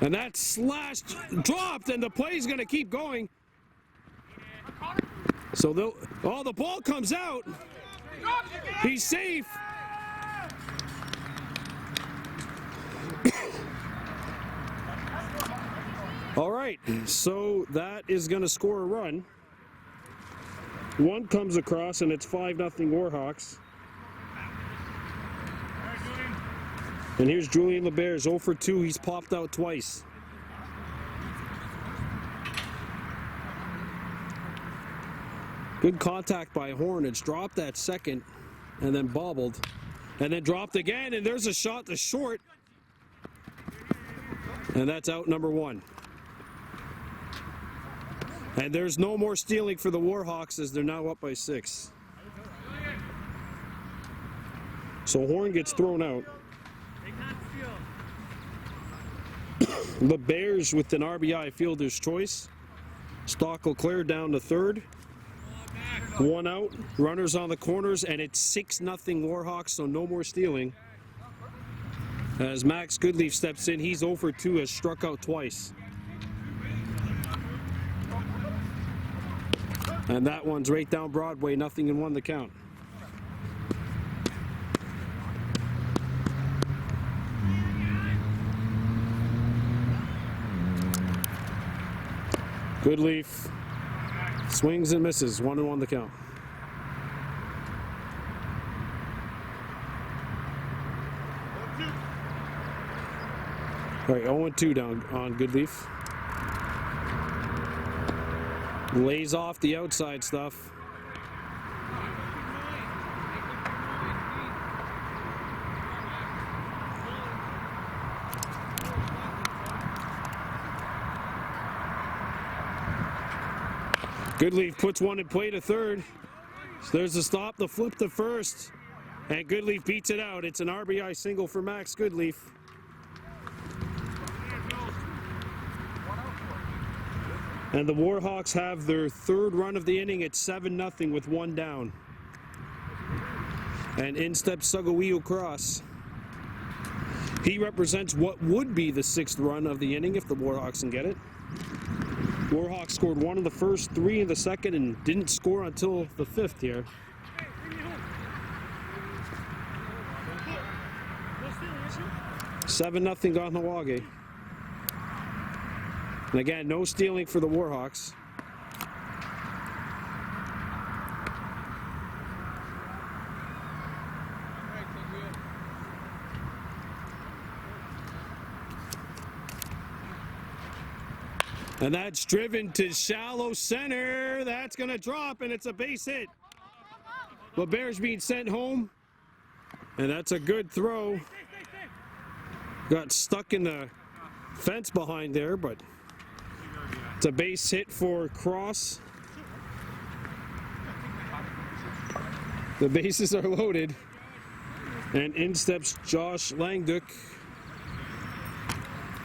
And that slash dropped, and the play's going to keep going. So the ball comes out. He's safe. All right, so that is going to score a run. 1 comes across, and it's 5-0 Warhawks. And here's Julian LeBears, 0 for 2. He's popped out twice. Good contact by Horn. It's dropped that second and then bobbled. And then dropped again, and there's a shot to short. And that's out number 1. And there's no more stealing for the Warhawks as they're now up by 6. So Horn gets thrown out. The Bears with an RBI fielder's choice. Stockelclair down to 3rd. 1 out. Runners on the corners, and it's 6-0 Warhawks, so no more stealing. As Max Goodleaf steps in, he's 0 for 2, has struck out twice. And that one's right down Broadway, 0-1 the count. Goodleaf swings and misses, 1-1 the count. All right, 0-2 down on Goodleaf. Lays off the outside stuff. Goodleaf puts one in play to third. So there's the stop, the flip to first. And Goodleaf beats it out. It's an RBI single for Max Goodleaf. And the Warhawks have their third run of the inning at 7-0 with one down. And in steps Sugaweo Cross. He represents what would be the sixth run of the inning if the Warhawks can get it. Warhawks scored one in the first, three in the second, and didn't score until the fifth here. Seven nothing Kahnawake. And again, no stealing for the Warhawks. And that's driven to shallow center. That's going to drop, and it's a base hit. LeBear's being sent home, and that's a good throw. Got stuck in the fence behind there, but it's a base hit for Cross. The bases are loaded, and in steps Josh Langduk,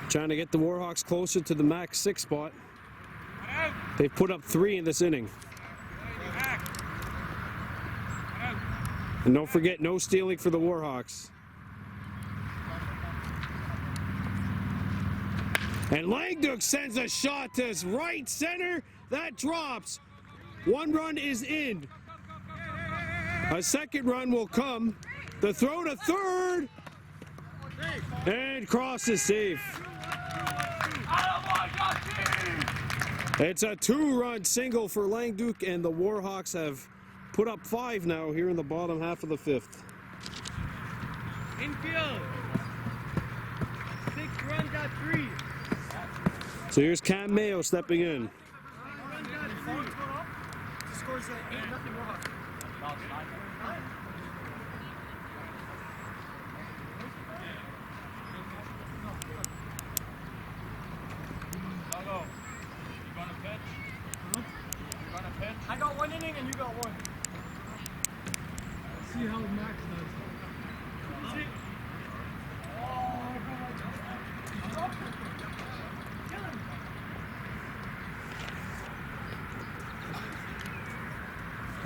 trying to get the Warhawks closer to the max 6 spot. They've put up 3 in this inning. And don't forget, no stealing for the Warhawks. And Langduk sends a shot to his right center. That drops. One run is in. A second run will come. The throw to third. And Cross is safe. It's a 2-run single for Langduk, and the Warhawks have put up 5 now here in the bottom half of the 5th. Infield. 6 runs got 3. So here's Cam Mayo stepping in. Scores 8-0 Warhawks. I got 1 inning and you got 1. Let's see how Max does. See?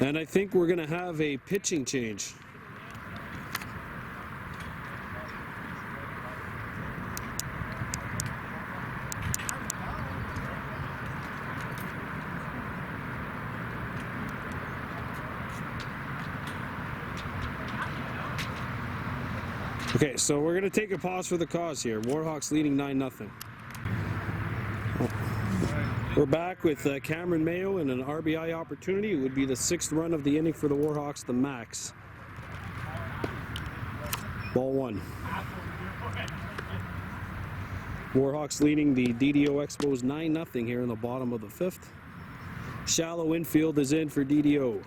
And I think we're going to have a pitching change. Okay, so we're going to take a pause for the cause here. Warhawks leading 9-0. We're back with Cameron Mayo and an RBI opportunity. It would be the 6th run of the inning for the Warhawks, the max. Ball 1. Warhawks leading the DDO Expos 9-0 here in the bottom of the 5th. Shallow infield is in for DDO.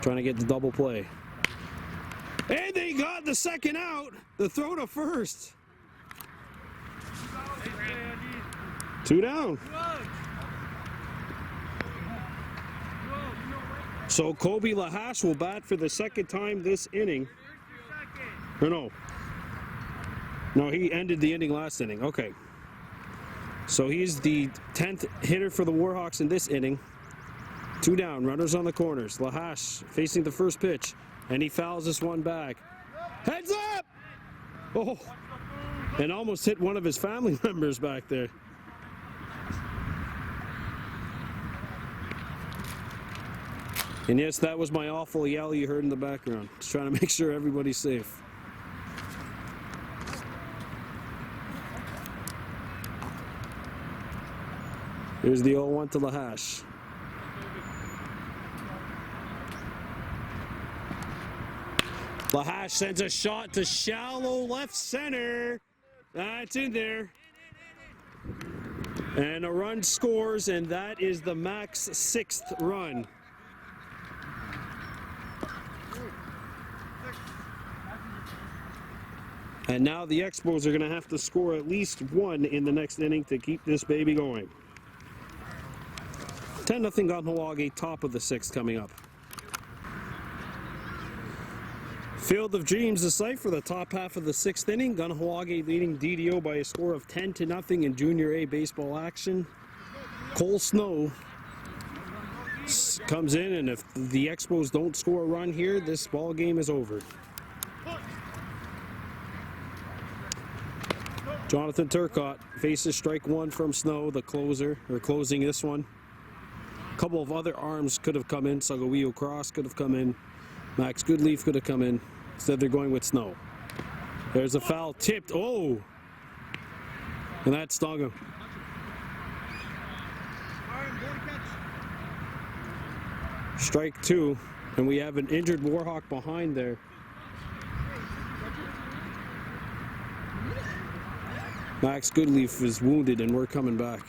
Trying to get the double play. And they got the second out. The throw to first. 2 down. So Kobe Lahash will bat for the 2nd time this inning. Or no. No, he ended the inning last inning. Okay. So he's the 10th hitter for the Warhawks in this inning. 2 down, runners on the corners. Lahash facing the first pitch, and he fouls this one back. Heads up! Oh, and almost hit one of his family members back there. And yes, that was my awful yell you heard in the background. Just trying to make sure everybody's safe. Here's the 0-1 to Lahash. Lahash sends a shot to shallow left center. That's in there. And a run scores, and that is the max 6th run. And now the Expos are going to have to score at least 1 in the next inning to keep this baby going. 10-0 Kahnawake, top of the 6th coming up. Field of Dreams is site for the top half of the 6th inning. Kahnawake leading DDO by a score of 10-0 in Junior A baseball action. Cole Snow comes in, and if the Expos don't score a run here, this ball game is over. Jonathan Turcotte faces strike 1 from Snow, the closer, or closing this one. A couple of other arms could have come in. Sagawio Cross could have come in. Max Goodleaf could have come in. Instead, they're going with Snow. There's a foul tipped. Oh! And that stung him. Strike 2, and we have an injured Warhawk behind there. Max Goodleaf is wounded, and we're coming back.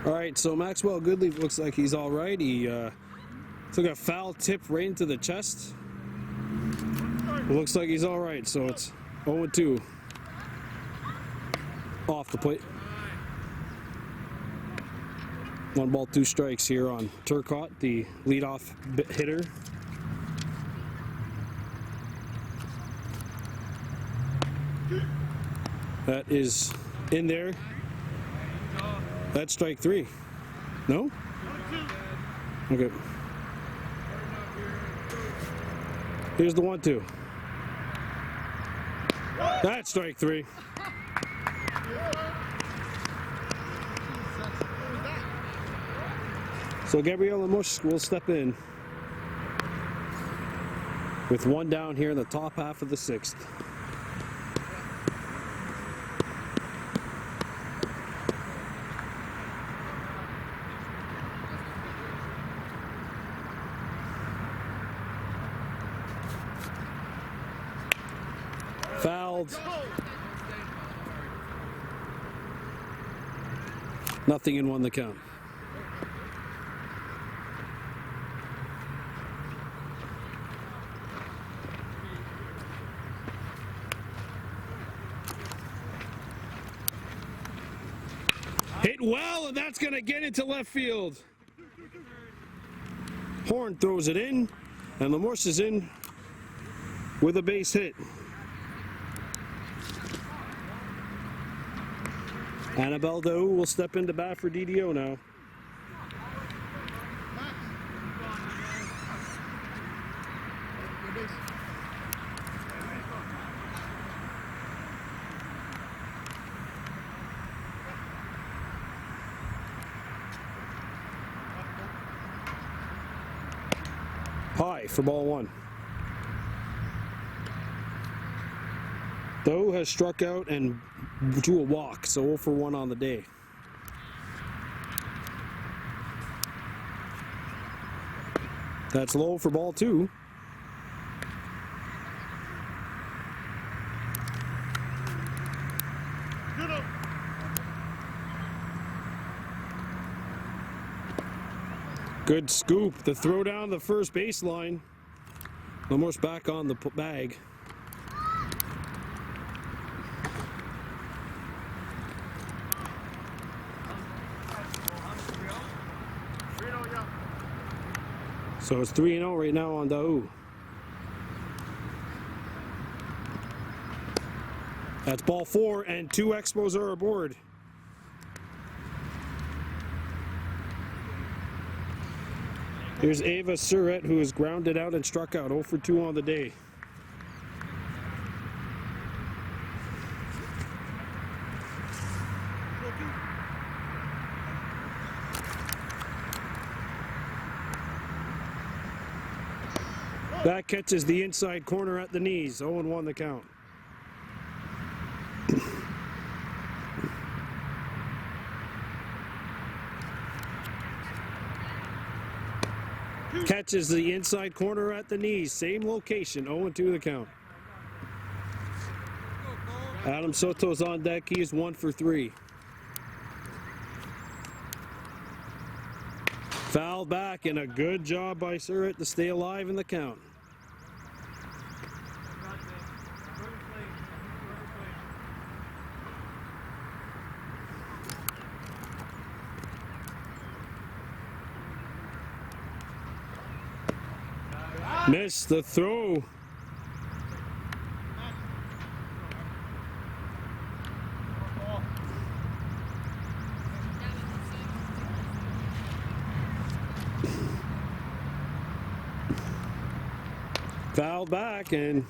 All right, so Maxwell Goodleaf looks like he's all right. He took a foul tip right into the chest. It looks like he's all right, so it's 0-2 off the plate. 1 ball, 2 strikes here on Turcotte, the leadoff hitter. That is in there. That's strike 3. No? Okay. Here's the 1-2. That's strike 3. So Gabriel Lemush will step in with 1 down here in the top half of the 6th. Fouled. Nothing in 1 the count. Hit well, and that's going to get into left field. Horn throws it in, and Lemush is in with a base hit. Annabelle Daou will step into bat for DDO now. High for ball 1. Daou has struck out and drew a walk, so 0 for 1 on the day. That's low for ball 2. Good scoop. The throw down the first baseline. Lemush back on the bag. So it's 3-0 right now on Daou. That's ball 4, and 2 Expos are aboard. Here's Ava Surratt, who is grounded out and struck out, 0 for 2 on the day. That catches the inside corner at the knees. 0-1 the count. Catches the inside corner at the knees. Same location. 0-2 the count. Adam Soto's on deck. He's 1 for 3. Foul back, and a good job by Surratt to stay alive in the count. Missed the throw. Fouled back, and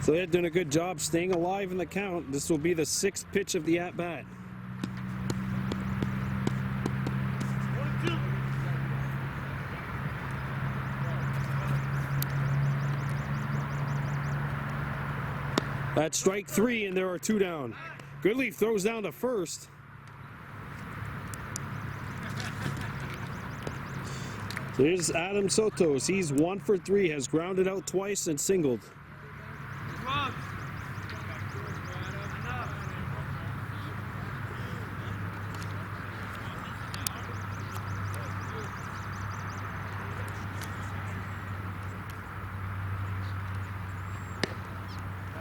so they're doing a good job staying alive in the count. This will be the 6th pitch of the at-bat. That's strike 3, and there are 2 down. Goodleaf throws down to first. Here's Adam Sotos. He's 1 for 3, has grounded out twice and singled.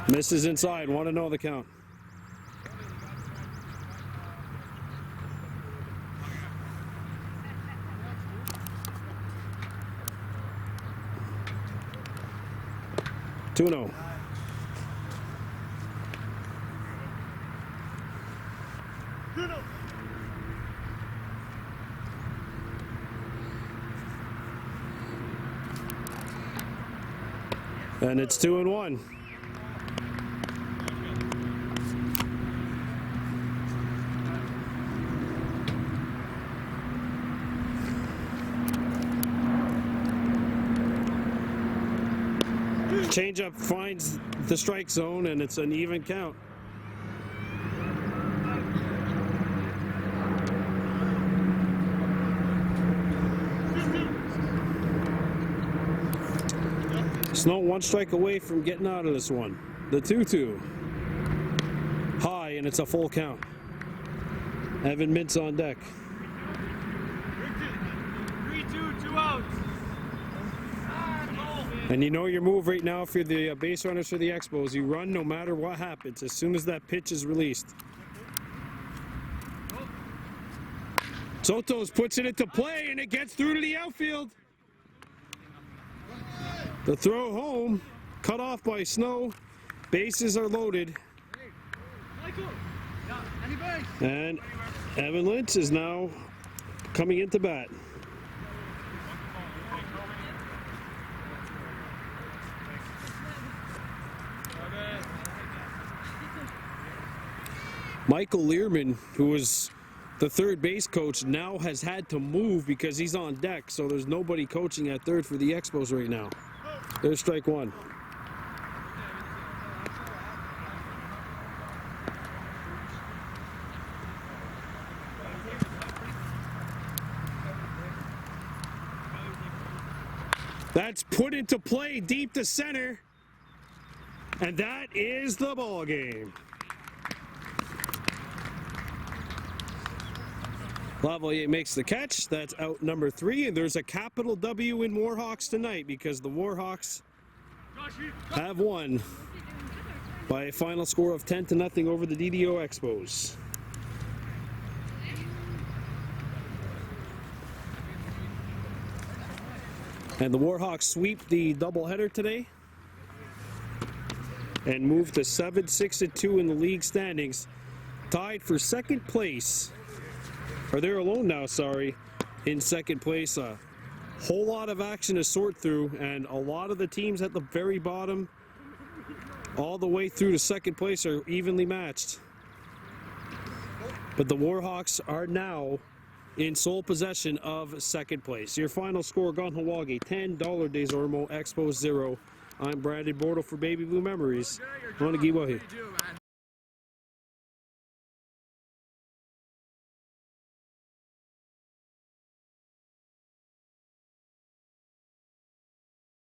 Misses inside, 1-0 the count. Two-0. And it's 2-1. Changeup finds the strike zone, and it's an even count. Snow 1 strike away from getting out of this one. The 2-2. High, and it's a full count. Evan Mintz on deck. 3-2, 2 outs. And you know your move right now for the base runners for the Expos. You run no matter what happens as soon as that pitch is released. Sotos puts it into play, and it gets through to the outfield. The throw home, cut off by Snow. Bases are loaded. And Evan Lynch is now coming into bat. Michael Learman, who was the third base coach, now has had to move because he's on deck, so there's nobody coaching at third for the Expos right now. There's strike 1. That's put into play deep to center, and that is the ball game. Lavalier makes the catch. That's out number 3, and there's a capital W in Warhawks tonight because the Warhawks have won by a final score of 10-0 over the DDO Expos. And the Warhawks sweep the doubleheader today and move to 7-6-2 in the league standings, tied for second place. Or they're alone now, sorry, in second place. A whole lot of action to sort through, and a lot of the teams at the very bottom all the way through to second place are evenly matched. But the Warhawks are now in sole possession of second place. Your final score, Kahnawake 10, Dollar Days Ormo, Expos 0. I'm Brandon Bordeaux for Baby Blue Memories. On to Giwahi.